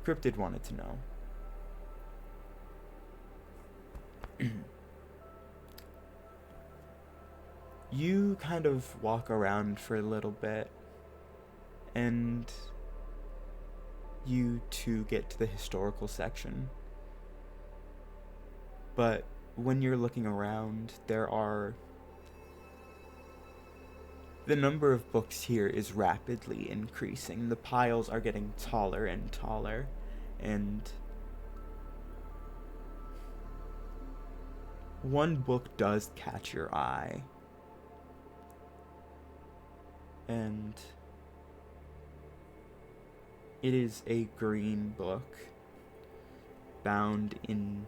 Cryptid wanted to know. You kind of walk around for a little bit, and you two get to the historical section. But when you're looking around, the number of books here is rapidly increasing. The piles are getting taller and taller, and one book does catch your eye. And it is a green book bound in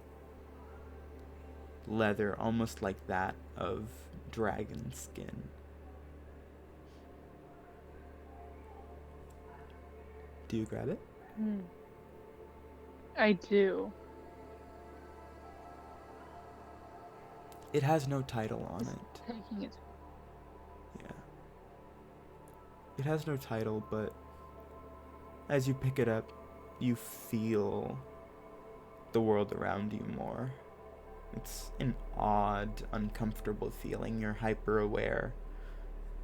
leather, almost like that of dragon skin. Do you grab it? I do. It has no title on it. Taking it. Yeah. It has no title, but as you pick it up, you feel the world around you more. It's an odd, uncomfortable feeling. You're hyper aware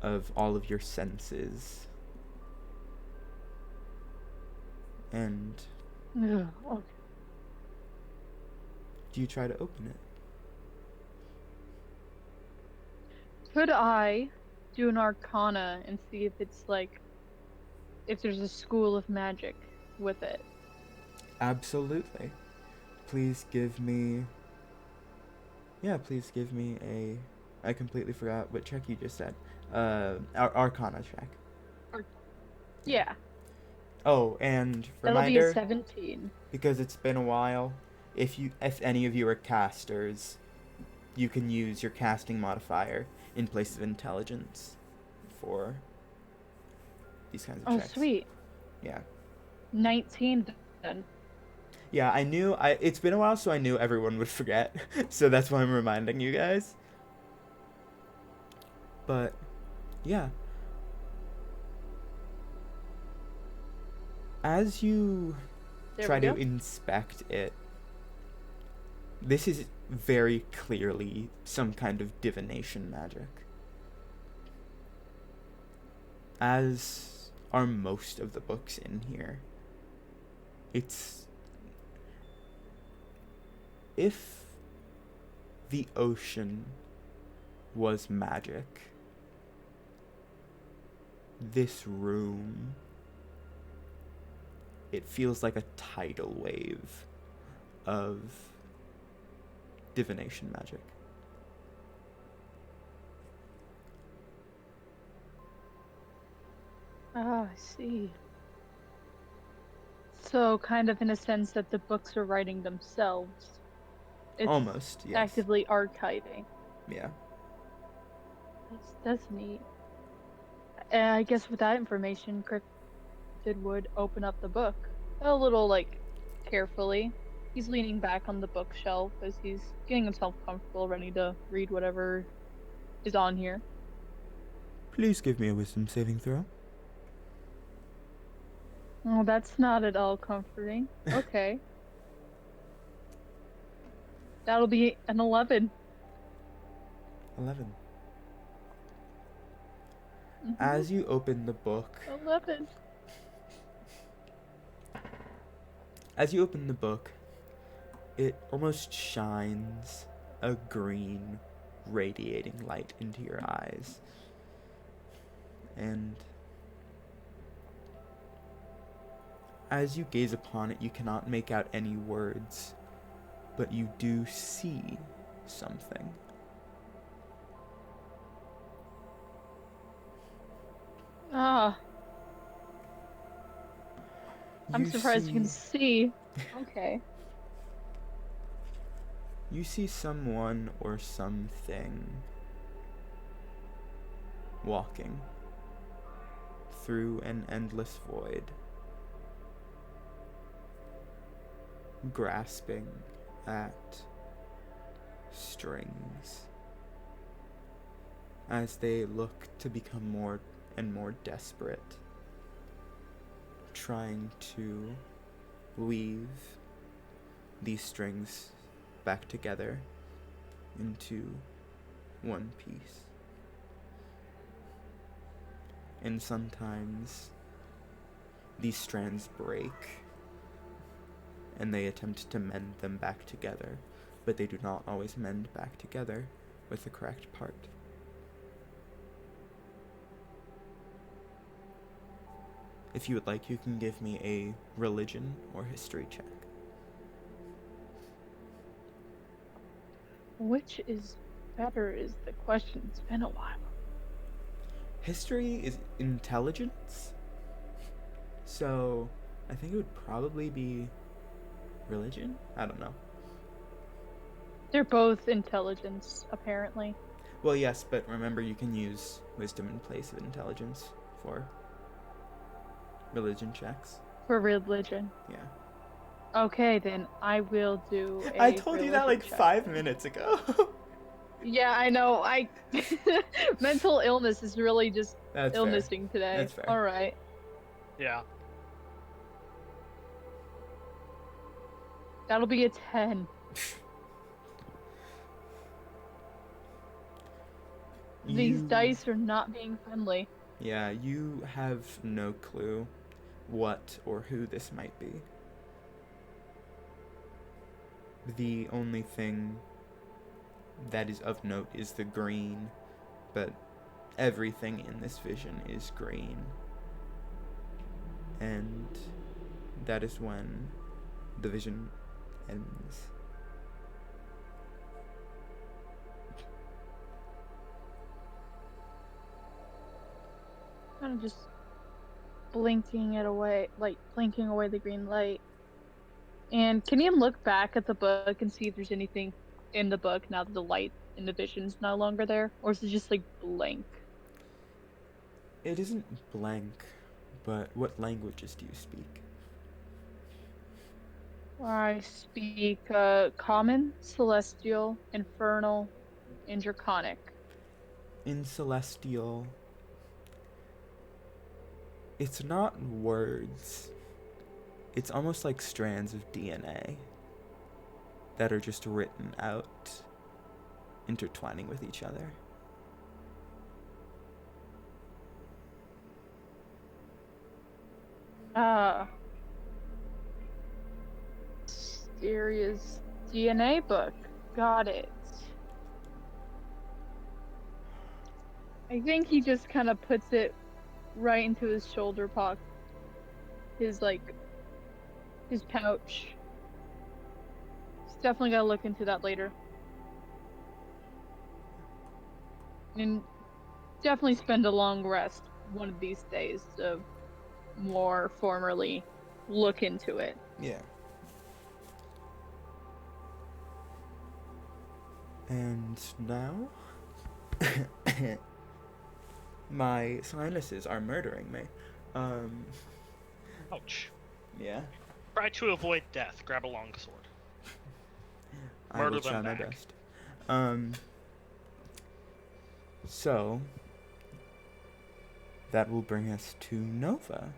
of all of your senses. And Ugh, okay. do you try to open it? Could I do an arcana and see if it's if there's a school of magic with it? Absolutely. Please give me a... I completely forgot what check you just said. Arcana check. Yeah. Oh, and That'll be a reminder, 17. because it's been a while, if any of you are casters, you can use your casting modifier in place of intelligence for these kinds of Oh, checks. sweet. Yeah. 19 then. Yeah, it's been a while, so I knew everyone would forget. So that's why I'm reminding you guys. But, yeah. As you There try we to go. inspect it, this is very clearly some kind of divination magic. As are most of the books in here. If the ocean was magic, this room it feels like a tidal wave of divination magic. Ah, I see. So, kind of in a sense that the books are writing themselves. It's Almost, yes. actively archiving. Yeah. That's neat. I guess with that information, Cryptid would open up the book a little, like, carefully. He's leaning back on the bookshelf as he's getting himself comfortable, ready to read whatever is on here. Please give me a wisdom saving throw. Oh, that's not at all comforting. Okay. That'll be an 11. 11. Mhm. As you open the book, 11. it almost shines a green, radiating light into your eyes. And as you gaze upon it, you cannot make out any words, but you do see something. Ah, I'm You surprised you can see- see. Okay. You see someone or something walking through an endless void, grasping at strings as they look to become more and more desperate, trying to weave these strings back together into one piece. And sometimes these strands break and they attempt to mend them back together, but they do not always mend back together with the correct part. If you would like, you can give me a religion or history check. Which is better is the question. It's been a while. History is intelligence, so I think it would probably be religion? I don't know. They're both intelligence, apparently. Well, yes, but remember you can use wisdom in place of intelligence for religion checks. For religion. Yeah. Okay, then I will do a I told you that religion like check. 5 minutes ago. Yeah, I know. Mental illness is really just That's illnessing today. That's fair. All right. Yeah. That'll be a 10. These dice are not being friendly. Yeah, you have no clue what or who this might be. The only thing that is of note is the green, but everything in this vision is green. And that is when the vision ends. Kind of just blinking it away, like blinking away the green light. And can you look back at the book and see if there's anything in the book now that the light in the vision's no longer there? Or is it just like blank? It isn't blank, but what languages do you speak? I speak Common, Celestial, Infernal, and Draconic. In Celestial, it's not words. It's almost like strands of DNA that are just written out, intertwining with each other. Mysterious DNA book. Got it. I think he just kind of puts it right into his shoulder pocket. His, like, his pouch. He's definitely gotta look into that later. And definitely spend a long rest one of these days to more formally look into it. Yeah. And now, my sinuses are murdering me. Ouch. Yeah. Try to avoid death. Grab a longsword. I will Murder them try my back. best. So that will bring us to Nova.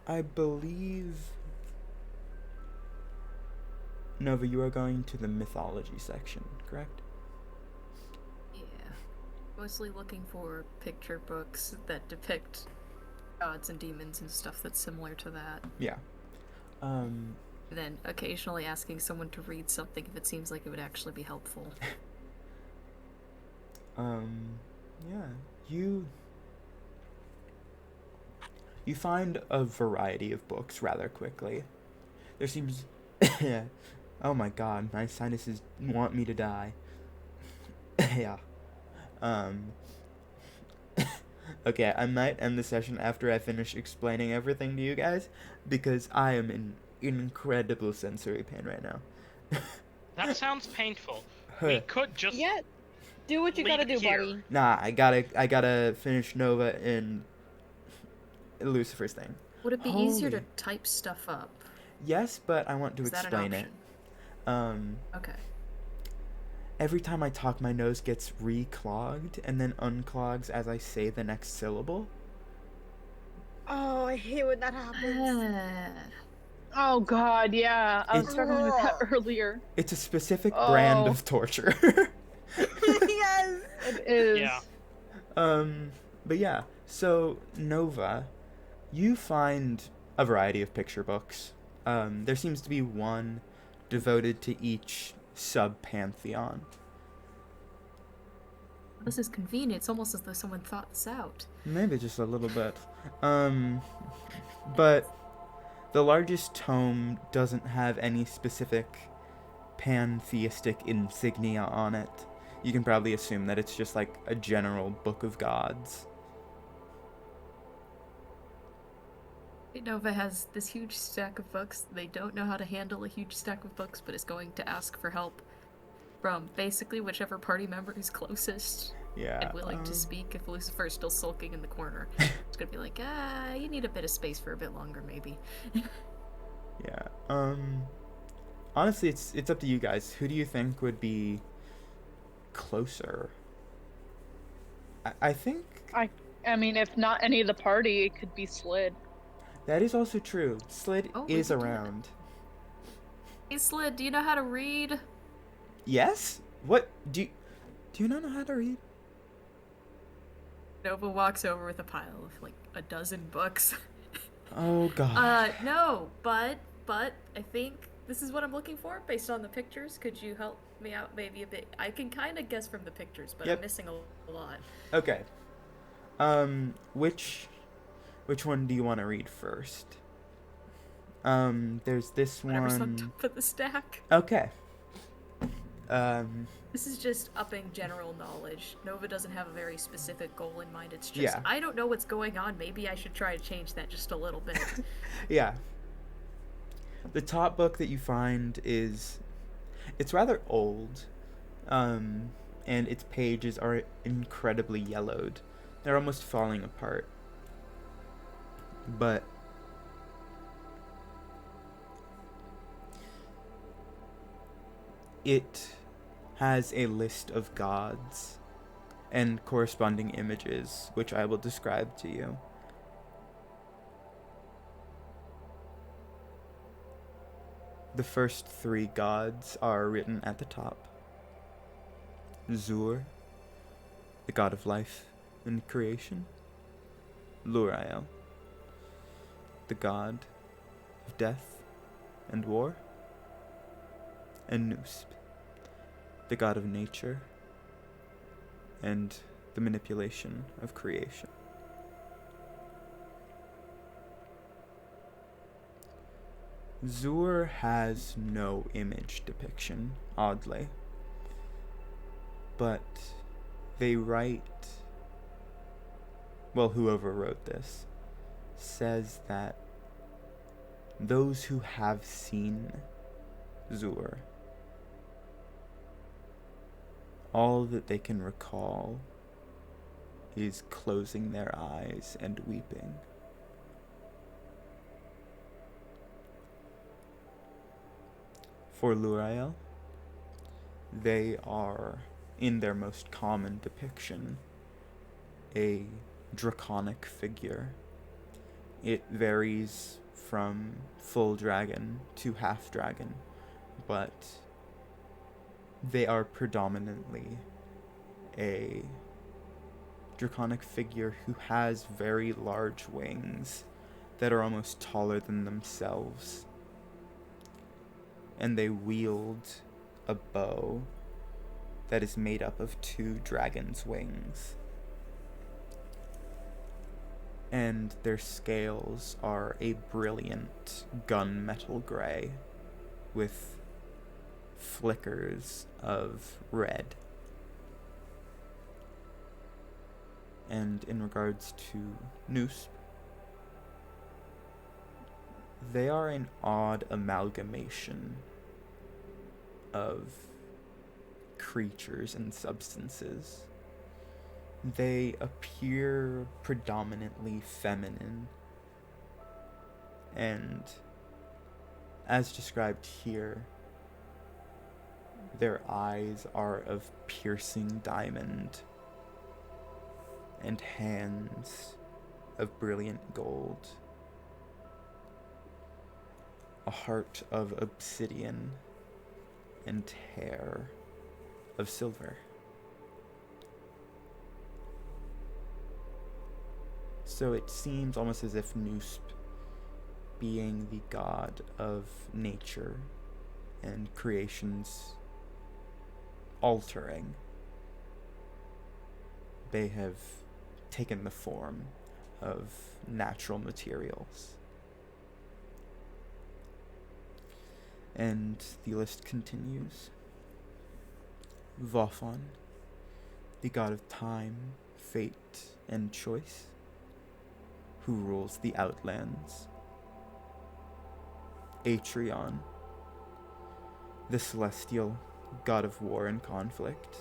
I believe, Nova, you are going to the mythology section, correct? Yeah. Mostly looking for picture books that depict gods and demons and stuff that's similar to that. Yeah. And then occasionally asking someone to read something if it seems like it would actually be helpful. Yeah. You find a variety of books rather quickly. There seems oh my god, my sinuses want me to die. Yeah. Okay, I might end the session after I finish explaining everything to you guys, because I am in incredible sensory pain right now. That sounds painful. We could just Yeah, do what you leave gotta it do, here. buddy. Nah, I gotta finish Nova and Lucifer's thing. Would it be easier to Holy- type stuff up? Yes, but I want to Is that an explain it. option? Okay. Every time I talk, my nose gets reclogged and then unclogs as I say the next syllable. Oh, I hate when that happens. Oh god, yeah. I was It's- struggling with that earlier. It's a specific brand Oh. of torture. Yes. It is. Yeah. But yeah, so Nova, you find a variety of picture books. There seems to be one devoted to each sub-pantheon. This is convenient. It's almost as though someone thought this out. Maybe just a little bit. But the largest tome doesn't have any specific pantheistic insignia on it. You can probably assume that it's just like a general book of gods. Nova has this huge stack of books. They don't know how to handle a huge stack of books, but is going to ask for help from basically whichever party member is closest Yeah. and willing to speak. If Lucifer is still sulking in the corner, it's gonna be like, you need a bit of space for a bit longer, maybe. Yeah. Honestly, it's up to you guys. Who do you think would be closer? I think I mean, if not any of the party, it could be Slid. that is also true. Slid Oh, we is could do that. around. Hey, Slid, do you know how to read? Yes? What do you not know how to read? Nova walks over with a pile of like a dozen books. Oh god. No, but I think this is what I'm looking for based on the pictures. Could you help me out maybe a bit? I can kind of guess from the pictures, but Yep. I'm missing a lot. Okay. Which one do you want to read first? There's this Whatever's on one. top of the stack. Okay. This is just upping general knowledge. Nova doesn't have a very specific goal in mind. It's just, Yeah. I don't know what's going on. Maybe I should try to change that just a little bit. Yeah. The top book that you find it's rather old. And its pages are incredibly yellowed. They're almost falling apart. But it has a list of gods and corresponding images, which I will describe to you. The first three gods are written at the top. Zur, the god of life and creation. Lurael, the god of death and war. And Nusp, the god of nature and the manipulation of creation. Zur has no image depiction, oddly. But they write, well, whoever wrote this says that those who have seen Zur, all that they can recall is closing their eyes and weeping. For Lurael, they are, in their most common depiction, a draconic figure. It varies from full dragon to half dragon, but they are predominantly a draconic figure who has very large wings that are almost taller than themselves. And they wield a bow that is made up of 2 dragon's wings. And their scales are a brilliant gunmetal gray with flickers of red. And in regards to Noose, they are an odd amalgamation of creatures and substances. They appear predominantly feminine, and as described here, their eyes are of piercing diamond and hands of brilliant gold, a heart of obsidian, and hair of silver. So it seems almost as if Noosp, being the god of nature and creation's altering, they have taken the form of natural materials. And the list continues. Vofon, the god of time, fate, and choice, who rules the Outlands. Atrion, the celestial god of war and conflict.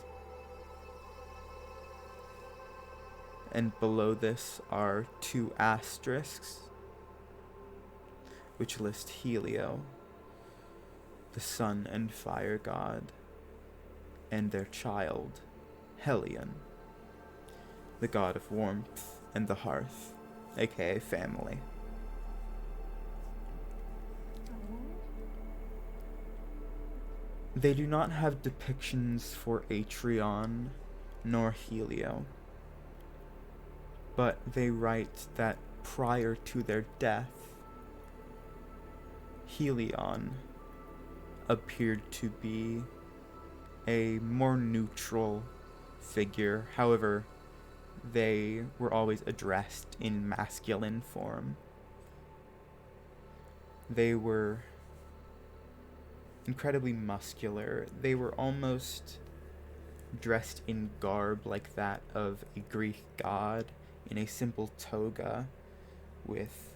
And below this are 2 asterisks, which list Helio, the sun and fire god, and their child, Helion, the god of warmth and the hearth, aka family. They do not have depictions for Atrion nor Helio, but they write that prior to their death, Helion appeared to be a more neutral figure. However, they were always addressed in masculine form. They were incredibly muscular. They were almost dressed in garb like that of a Greek god, in a simple toga with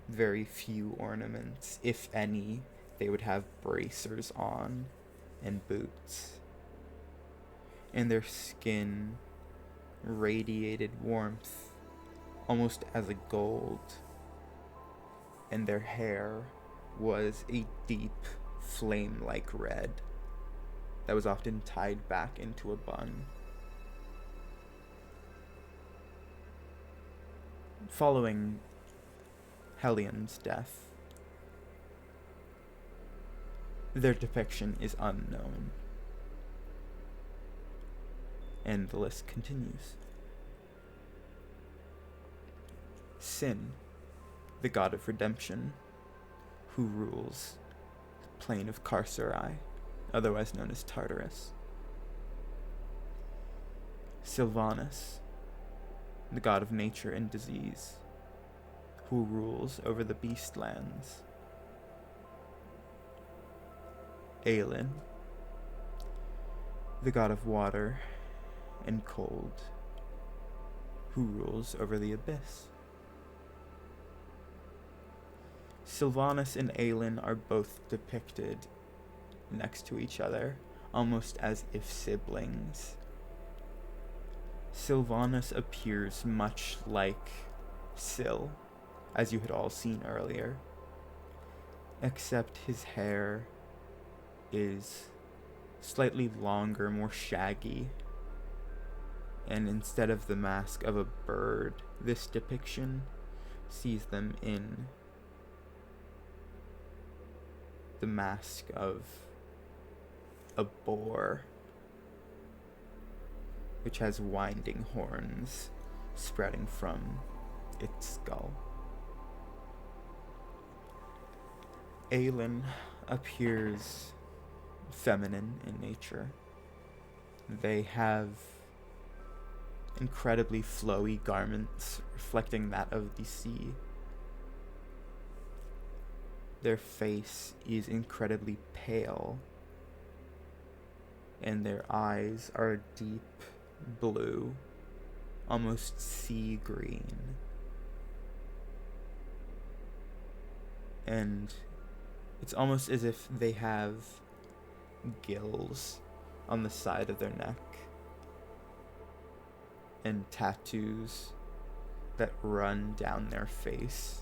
very few ornaments. If any, they would have bracers on and boots. And their skin radiated warmth almost as a gold. And their hair was a deep flame-like red that was often tied back into a bun. Following Helion's death, their depiction is unknown. And the list continues. Sin, the god of redemption, who rules the plane of Carcerai, otherwise known as Tartarus. Sylvanus, the god of nature and disease, who rules over the Beastlands. Aelin, the god of water and cold, who rules over the abyss. Sylvanas and Aelin are both depicted next to each other, almost as if siblings. Sylvanas appears much like Syl, as you had all seen earlier, except his hair is slightly longer, more shaggy, and instead of the mask of a bird, this depiction sees them in the mask of a boar, which has winding horns spreading from its skull. Aelin appears feminine in nature. They have incredibly flowy garments reflecting that of the sea. Their face is incredibly pale, and their eyes are a deep blue, almost sea green. And it's almost as if they have gills on the side of their neck and tattoos that run down their face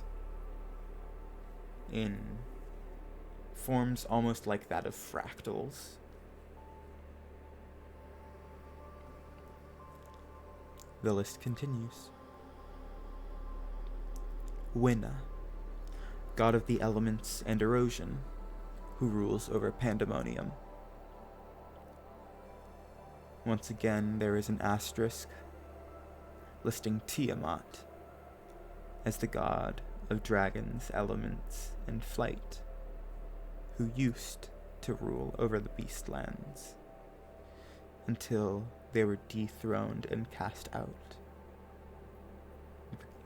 in forms almost like that of fractals. The list continues. Winna, god of the elements and erosion, who rules over pandemonium. Once again, there is an asterisk listing Tiamat as the god of dragons, elements, and flight, who used to rule over the beastlands until they were dethroned and cast out.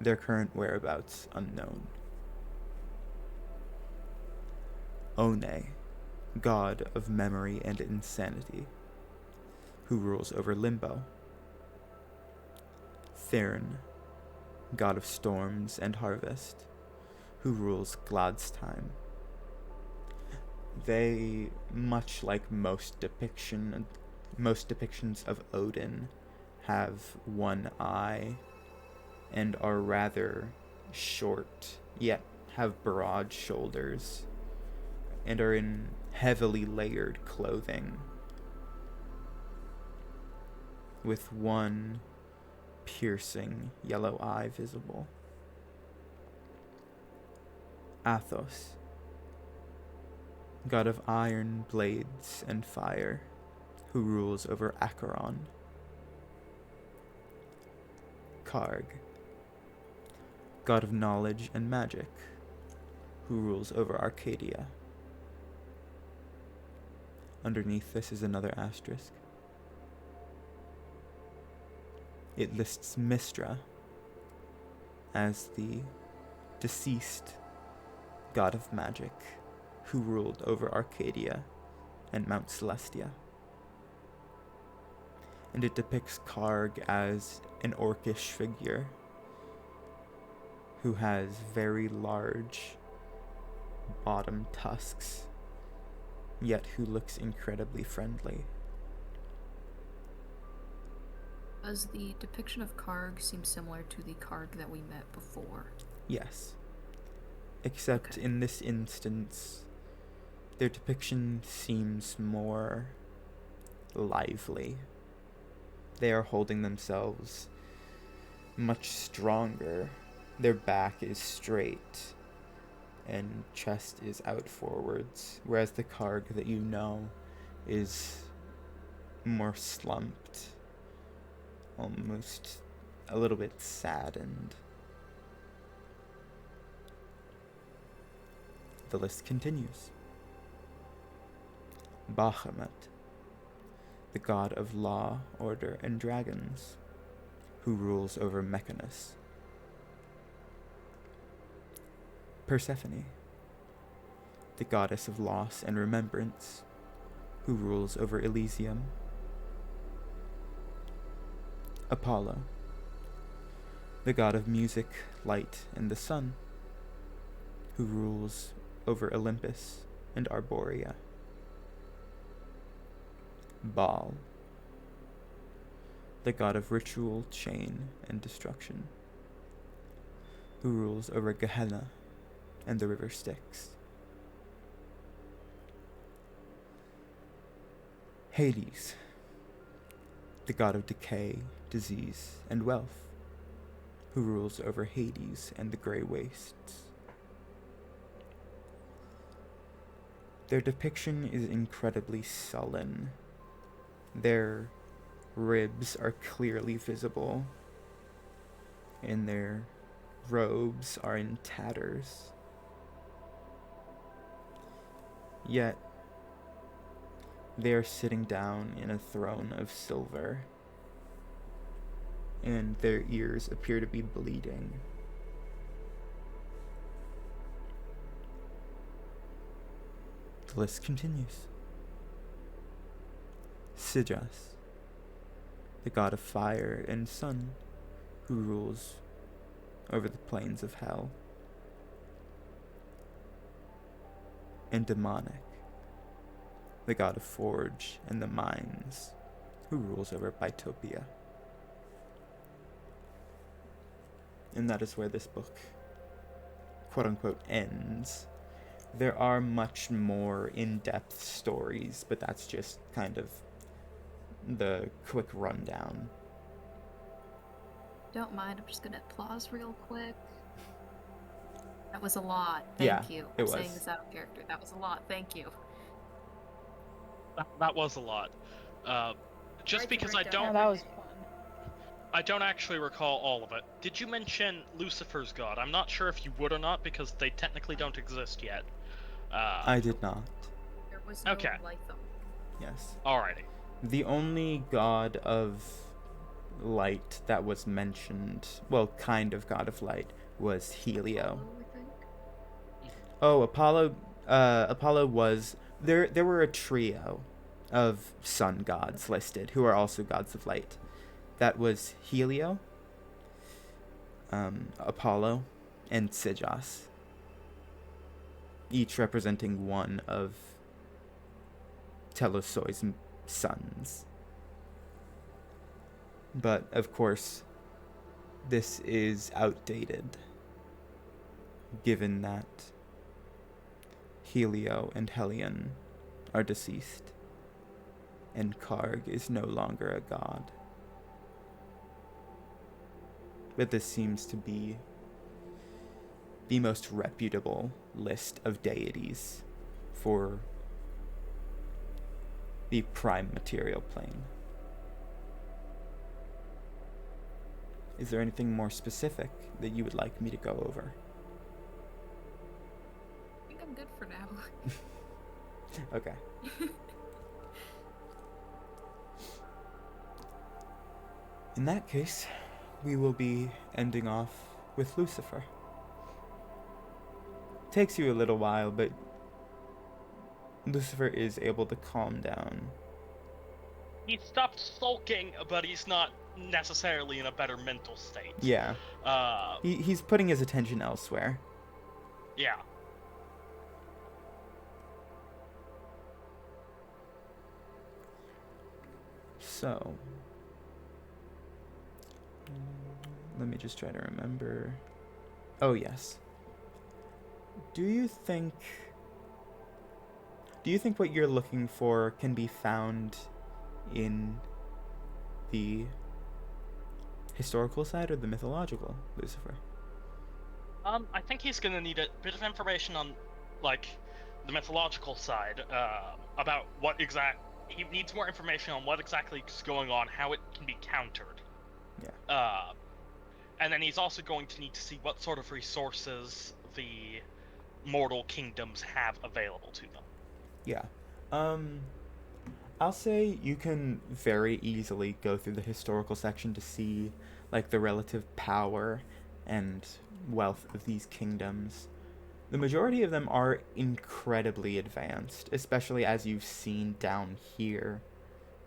Their current whereabouts unknown. One, god of memory and insanity, who rules over limbo. Thyrn, god of storms and harvest, who rules Gladstime. They, much like most depictions of Odin, have one eye and are rather short, yet have broad shoulders, and are in heavily layered clothing, with one piercing yellow eye visible. Athos, god of iron, blades, and fire, who rules over Acheron. Karg, god of knowledge and magic, who rules over Arcadia. Underneath this is another asterisk. It lists Mystra as the deceased god of magic, who ruled over Arcadia and Mount Celestia. And it depicts Karg as an orcish figure who has very large bottom tusks, yet who looks incredibly friendly. Does the depiction of Karg seem similar to the Karg that we met before? Yes. Except in this instance, their depiction seems more lively. They are holding themselves much stronger. Their back is straight and chest is out forwards, whereas the Karg that you know is more slumped, almost a little bit saddened. The list continues. Bahamut, the god of law, order, and dragons, who rules over Mechanus. Persephone, the goddess of loss and remembrance, who rules over Elysium. Apollo, the god of music, light, and the sun, who rules over Olympus and Arborea. Baal, the god of ritual, chain, and destruction, who rules over Gehenna and the river Styx. Hades, the god of decay, disease, and wealth, who rules over Hades and the grey wastes. Their depiction is incredibly sullen. Their ribs are clearly visible, and their robes are in tatters. Yet, they are sitting down in a throne of silver, and their ears appear to be bleeding. The list continues. Sijas, the god of fire and sun, who rules over the plains of hell. And Demonic, the god of forge and the mines, who rules over Bytopia. And that is where this book, quote-unquote, ends. There are much more in-depth stories, but that's just kind of the quick rundown. Don't mind, I'm just gonna pause real quick. That was a lot. Thank you. It I'm saying was. this out of character. That was a lot. Thank you. That was a lot. Just Sorry to because break I down Yeah, don't, that was fun. I don't actually recall all of it. Did you mention Lucifer's god? I'm not sure if you would or not because they technically don't exist yet. I did not. There was no Okay. Lytham. Yes. Alrighty. The only god of light that was mentioned, well, kind of god of light, was Helio. Apollo, I think. Oh, Apollo was there. There were a trio of sun gods listed who are also gods of light. That was Helio, Apollo, and Sijas, each representing one of Telos sons. But of course, this is outdated, given that Helio and Helion are deceased, and Karg is no longer a god. But this seems to be the most reputable list of deities for the prime material plane. Is there anything more specific that you would like me to go over? I think I'm good for now. Okay. In that case, we will be ending off with Lucifer. Takes you a little while, but Lucifer is able to calm down. He stopped sulking, but he's not necessarily in a better mental state. Yeah, Uh, he's putting his attention elsewhere. yeah. So, let me just try to remember. Oh, yes. Do you think what you're looking for can be found in the historical side or the mythological, Lucifer? I think he's gonna need a bit of information on, like, the mythological side, about what he needs more information on what exactly is going on, how it can be countered. Yeah. And then he's also going to need to see what sort of resources the mortal kingdoms have available to them. Yeah. I'll say you can very easily go through the historical section to see, like, the relative power and wealth of these kingdoms. The majority of them are incredibly advanced, especially as you've seen down here.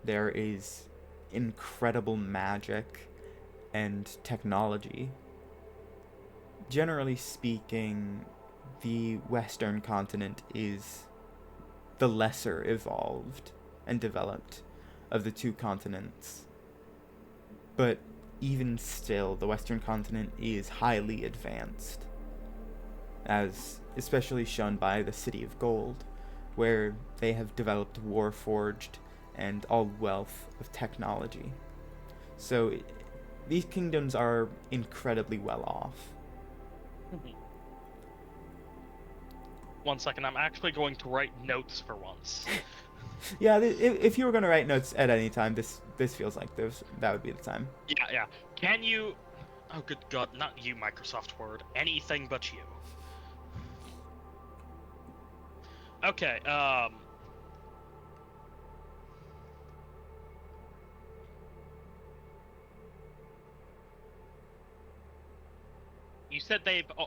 There is incredible magic and technology. Generally speaking, the Western continent is the lesser evolved and developed of the two continents. But even still, the Western continent is highly advanced, as especially shown by the City of Gold, where they have developed Warforged and all wealth of technology. So these kingdoms are incredibly well off. One second, I'm actually going to write notes for once. Yeah, if you were going to write notes at any time, this feels like that would be the time. Yeah. Can you... Oh, good God, not you, Microsoft Word. Anything but you. Okay, you said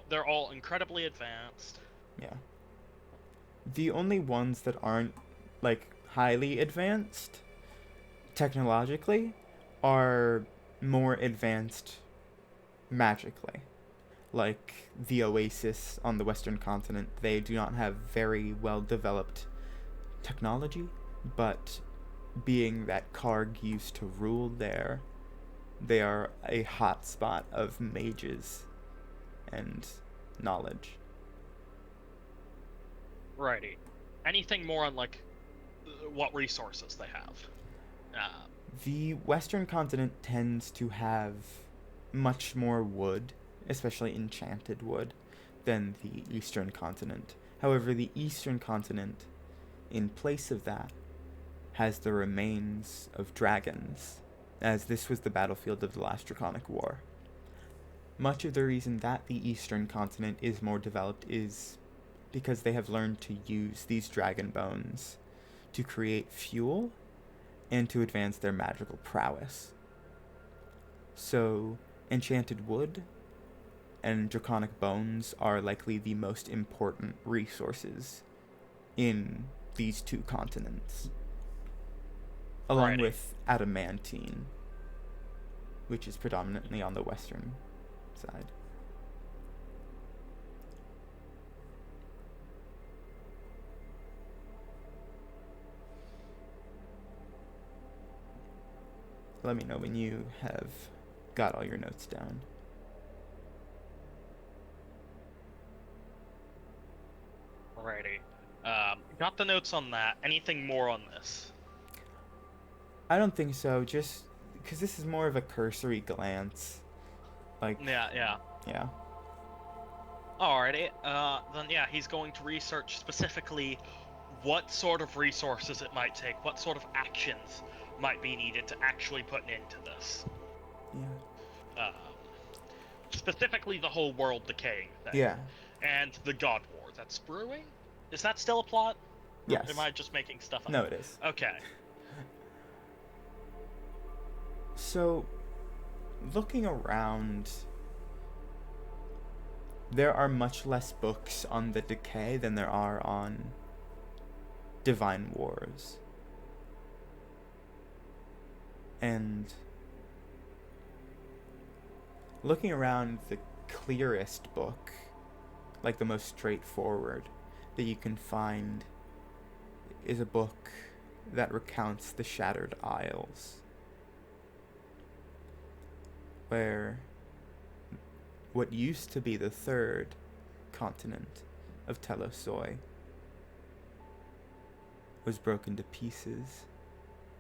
they're all incredibly advanced. Yeah. The only ones that aren't, like, highly advanced technologically are more advanced magically. Like the Oasis on the Western continent, they do not have very well developed technology, but being that Karg used to rule there, they are a hotspot of mages and knowledge. Righty. Anything more on, like, what resources they have? The Western continent tends to have much more wood, especially enchanted wood, than the Eastern continent. However, the Eastern continent, in place of that, has the remains of dragons, as this was the battlefield of the last Draconic War. Much of the reason that the Eastern continent is more developed is because they have learned to use these dragon bones to create fuel and to advance their magical prowess. So, enchanted wood and draconic bones are likely the most important resources in these two continents, along Alrighty. with adamantine, which is predominantly on the western side. Let me know when you have got all your notes down. Righty. Got the notes on that. Anything more on this? I don't think so, just because this is more of a cursory glance. Like, Yeah. yeah. Alrighty. Then yeah, he's going to research specifically what sort of resources it might take, what sort of actions might be needed to actually put an end to this. Yeah. Specifically the whole world decaying thing. Yeah. And the God War that's brewing? Is that still a plot? Or Yes. am I just making stuff up? No, it is. Okay. So, looking around, there are much less books on the decay than there are on Divine Wars. And looking around, the clearest book, like the most straightforward that you can find, is a book that recounts the Shattered Isles, where what used to be the third continent of Telos was broken to pieces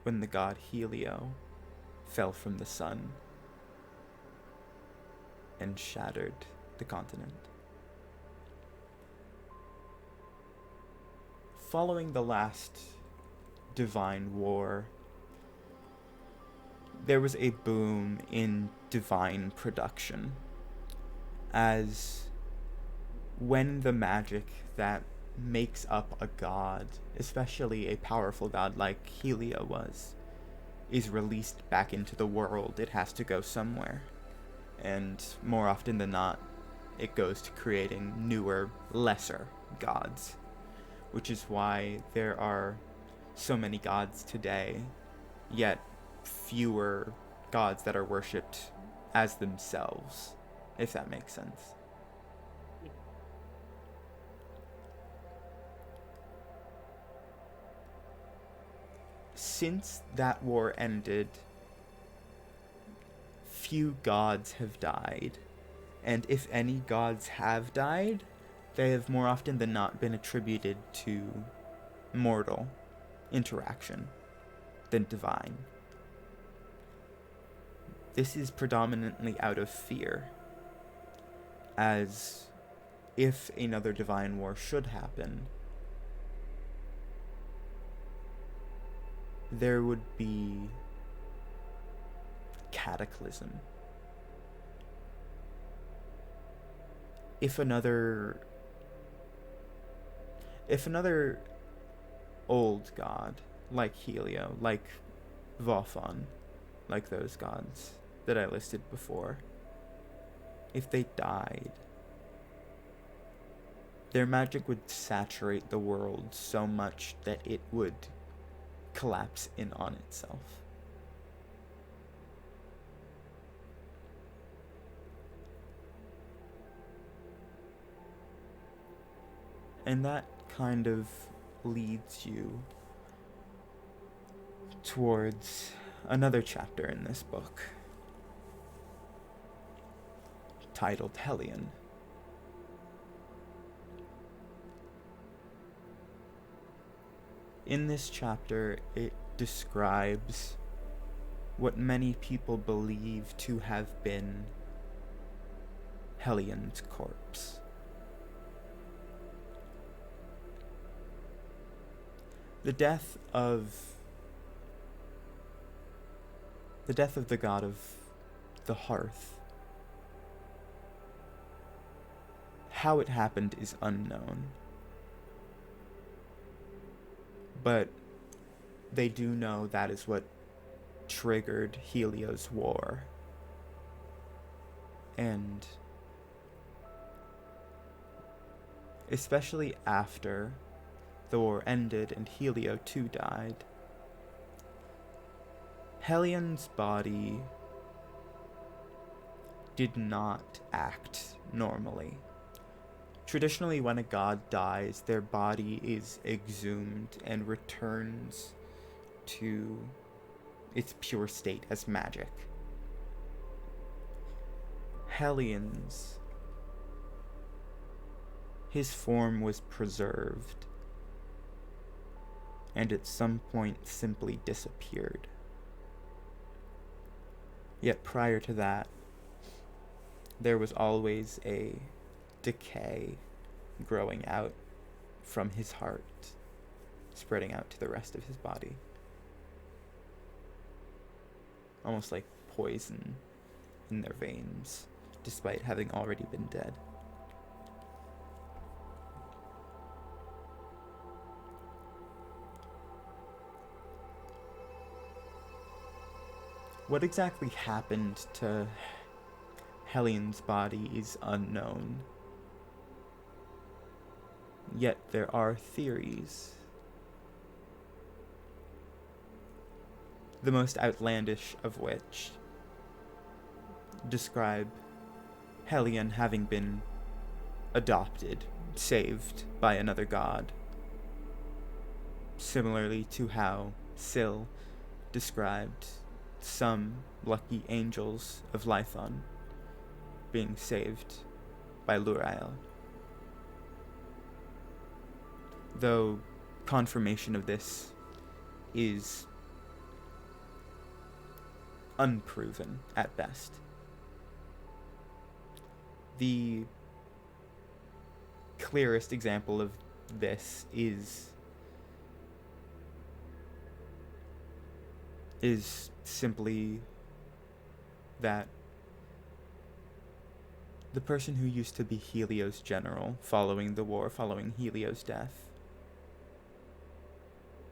when the god Helio fell from the sun and shattered the continent. Following the last Divine War, there was a boom in divine production, as when the magic that makes up a god, especially a powerful god like Helio was, is released back into the world, it has to go somewhere. And more often than not, it goes to creating newer, lesser gods, which is why there are so many gods today, yet fewer gods that are worshipped as themselves, if that makes sense. Since that war ended, few gods have died, and if any gods have died, they have more often than not been attributed to mortal interaction than divine. This is predominantly out of fear, as if another divine war should happen, there would be cataclysm. If another old god, like Helio, like Vophon, like those gods that I listed before, if they died, their magic would saturate the world so much that it would collapse in on itself. And that kind of leads you towards another chapter in this book, titled Hellion. In this chapter, it describes what many people believe to have been Hellion's corpse. The death of the god of the hearth, how it happened is unknown. But they do know that is what triggered Helio's war. And especially after the war ended and Helio too died, Hellion's body did not act normally. Traditionally, when a god dies, their body is exhumed and returns to its pure state as magic. Hellion's, his form was preserved, and at some point simply disappeared. Yet prior to that, there was always a decay growing out from his heart, spreading out to the rest of his body. Almost like poison in their veins, despite having already been dead. What exactly happened to Hellion's body is unknown. Yet there are theories. The most outlandish of which describe Hellion having been adopted, saved by another god. Similarly to how Syl described some lucky angels of Lython being saved by Lurael. Though confirmation of this is unproven at best. The clearest example of this is simply that the person who used to be Helio's general following the war, following Helio's death,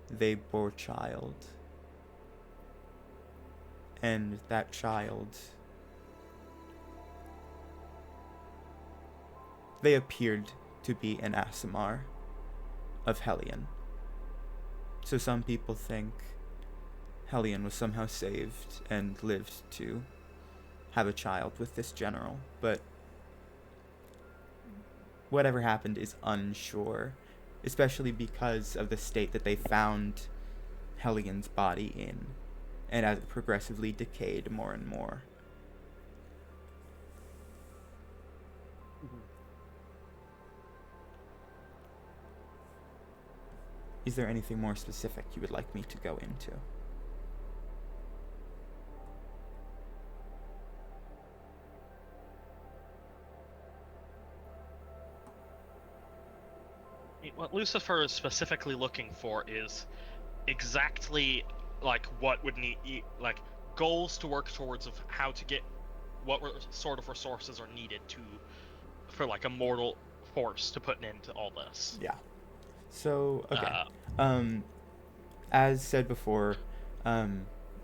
they bore child. And that child they appeared to be an Aasimar of Hellion. So some people think Hellion was somehow saved and lived to have a child with this general, but whatever happened is unsure, especially because of the state that they found Hellion's body in, and as it progressively decayed more and more. Is there anything more specific you would like me to go into? What Lucifer is specifically looking for is exactly like what would need like goals to work towards of how to get what sort of resources are needed for like a mortal force to put into all this. Yeah. So, okay. As said before,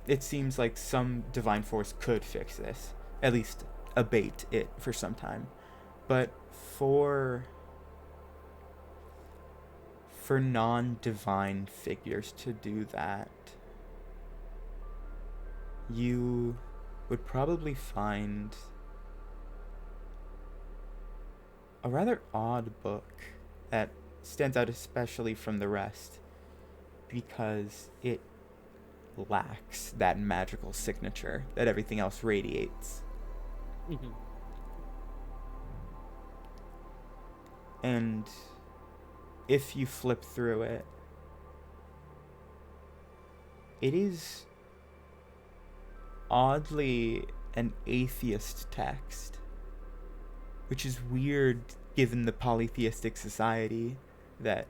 it seems like some divine force could fix this, at least abate it for some time. But for non-divine figures to do that, you would probably find a rather odd book that stands out especially from the rest because it lacks that magical signature that everything else radiates. And if you flip through it, it is oddly an atheist text, which is weird given the polytheistic society that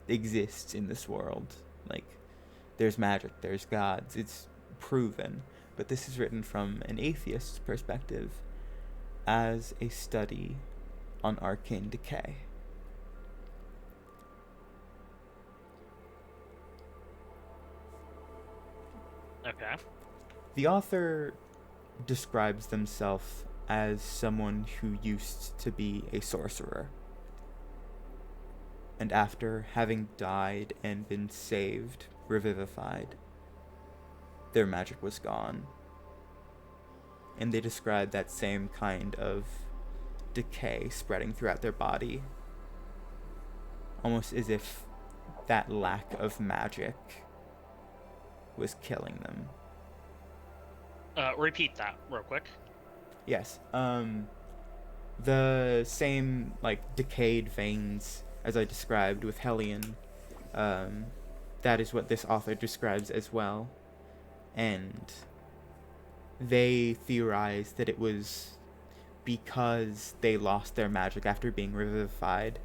exists in this world. Like, there's magic, there's gods, it's proven, but this is written from an atheist's perspective as a study on arcane decay. Okay. The author describes themselves as someone who used to be a sorcerer. And after having died and been saved, revivified, their magic was gone. And they describe that same kind of decay spreading throughout their body, almost as if that lack of magic was killing them. Repeat that real quick. Yes. The same, like, decayed veins as I described with Hellion, that is what this author describes as well. And they theorize that it was because they lost their magic after being revivified,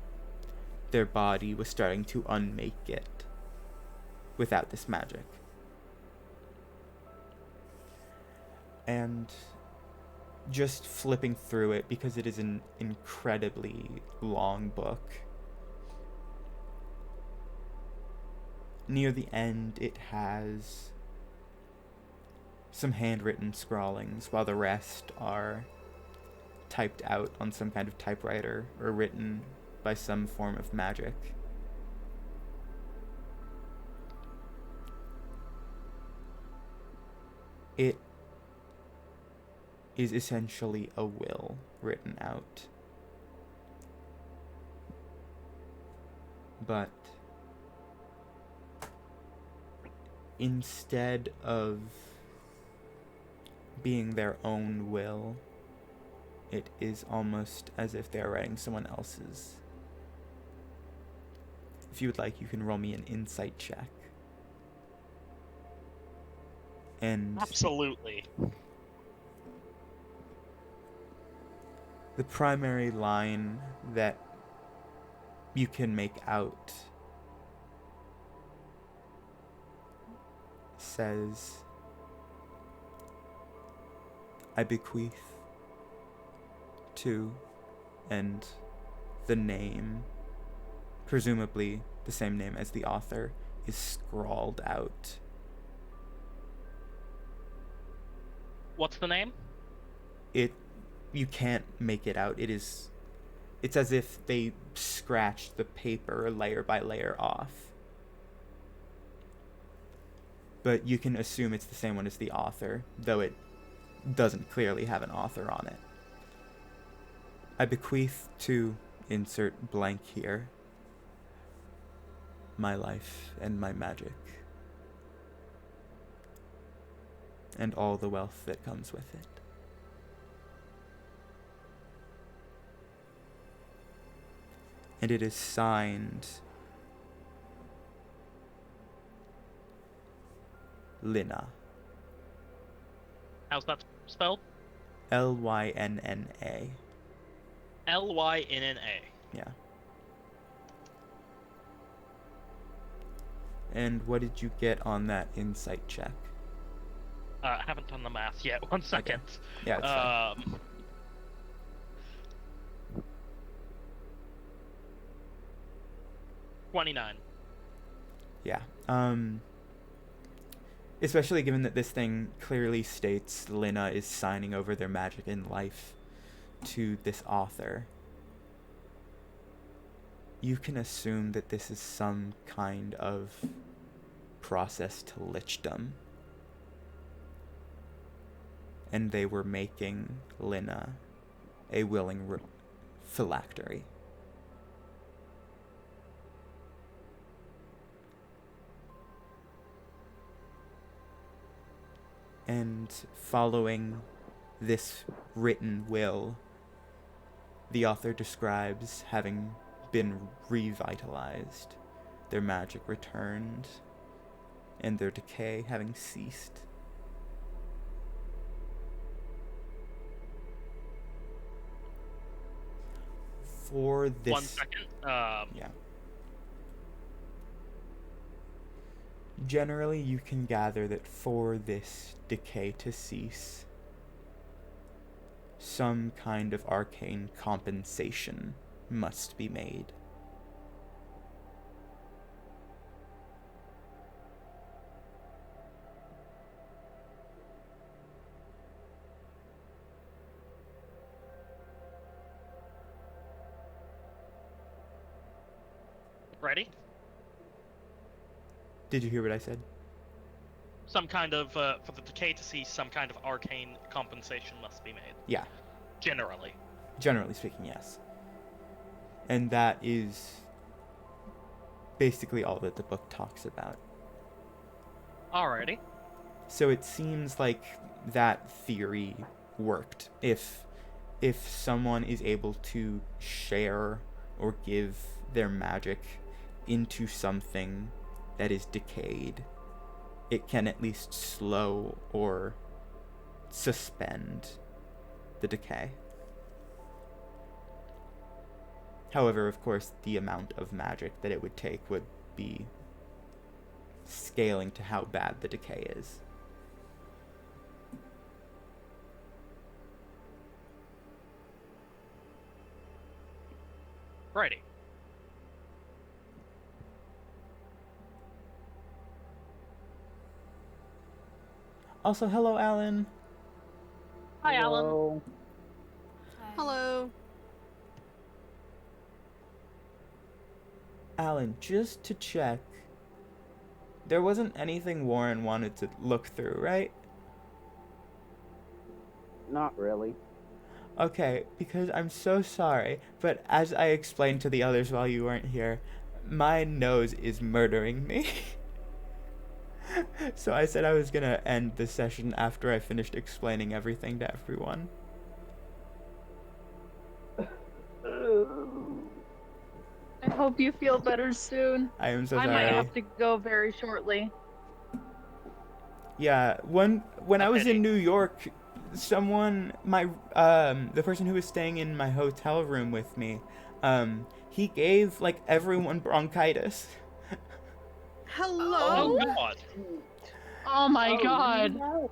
their body was starting to unmake it without this magic. And just flipping through it, because it is an incredibly long book, near the end it has some handwritten scrawlings, while the rest are typed out on some kind of typewriter or written by some form of magic. It is essentially a will written out. But instead of being their own will, it is almost as if they're writing someone else's. If you would like, you can roll me an insight check. And Absolutely. the primary line that you can make out says, "I bequeath to," and the name, presumably the same name as the author, is scrawled out. What's the name? You can't make it out. It is it's as if they scratched the paper layer by layer off. But you can assume it's the same one as the author, though it doesn't clearly have an author on it. I bequeath to insert blank here my life and my magic, and all the wealth that comes with it. And it is signed Lynna. How's that spelled? Lynna. Lynna. Yeah. And what did you get on that insight check? Haven't done the math yet. 1 second. Yeah, it's fine. 29. Yeah. Especially given that this thing clearly states Lynna is signing over their magic and life to this author. You can assume that this is some kind of process to lichdom. And they were making Lynna a willing phylactery. And following this written will, the author describes having been revitalized, their magic returned, and their decay having ceased. For this... 1 second. Yeah. Generally, you can gather that for this decay to cease, some kind of arcane compensation must be made. Ready? Did you hear what I said? Some kind of, for the decay to cease, some kind of arcane compensation must be made. Yeah. Generally. Generally speaking, yes. And that is basically all that the book talks about. Alrighty. So it seems like that theory worked. If someone is able to share or give their magic into something that is decayed, it can at least slow or suspend the decay. However, of course, the amount of magic that it would take would be scaling to how bad the decay is. Righty. Also, hello, Alan. Hi, Alan. Hello. Alan, just to check, there wasn't anything Warren wanted to look through, right? Not really. Okay, because I'm so sorry, but as I explained to the others while you weren't here, my nose is murdering me. So I said I was gonna end the session after I finished explaining everything to everyone. I hope you feel better soon. I am so I sorry. might have to go very shortly. Yeah, when I was pity. in New York, someone, the person who was staying in my hotel room with me, he gave, like, everyone bronchitis. Hello. Oh, God. Oh my god. Oh,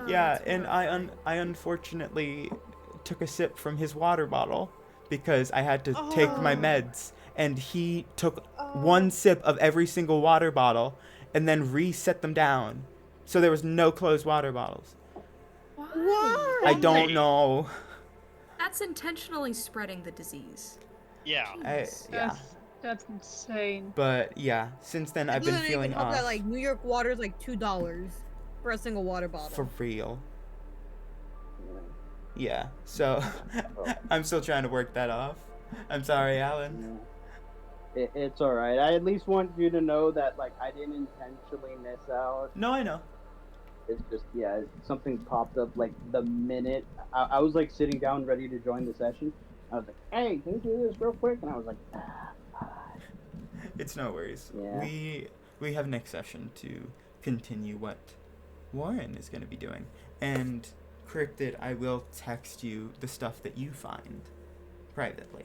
Yeah, that's and horrifying. I unfortunately took a sip from his water bottle because I had to take my Oh. meds, and he took one sip of every single water bottle and then reset them down. So there was no closed water bottles. Why? Why? I don't Why? know. That's That's intentionally spreading the disease. Yeah. Jeez. Yeah. That's insane. But yeah, since then I've been Doesn't even feeling help off. that like New York water is like $2 for a single water bottle. For real. Yeah. Yeah. So I'm still trying to work that off. I'm sorry, Alan. Yeah. It's all right. I at least want you to know that like I didn't intentionally miss out. No, I know. It's just something popped up like the minute I was like sitting down ready to join the session. I was like, "Hey, can you do this real quick?" And I was like, It's no worries. Yeah. We have next session to continue what Warren is going to be doing. And Cryptid, I will text you the stuff that you find privately.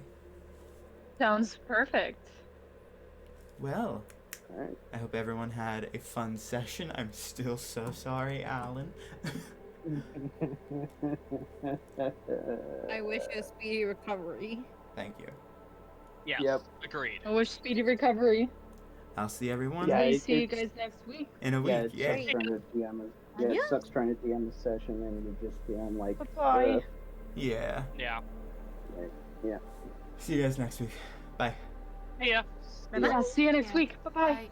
Sounds perfect. Well, all right. I hope everyone had a fun session. I'm still so sorry, Alan. I wish you a speedy recovery. Thank you. Yes. Yep. Agreed. I wish speedy recovery. I'll see everyone Yeah, Maybe see you it's- guys next week. in a Yeah, week. it Yeah. sucks trying to DM it. Yeah, it sucks trying to DM the session and you just DM like. Bye-bye. Yeah. Yeah. See you guys next week. Bye. Hey, yeah. Yeah, see you next Yeah. week. Bye-bye. Bye.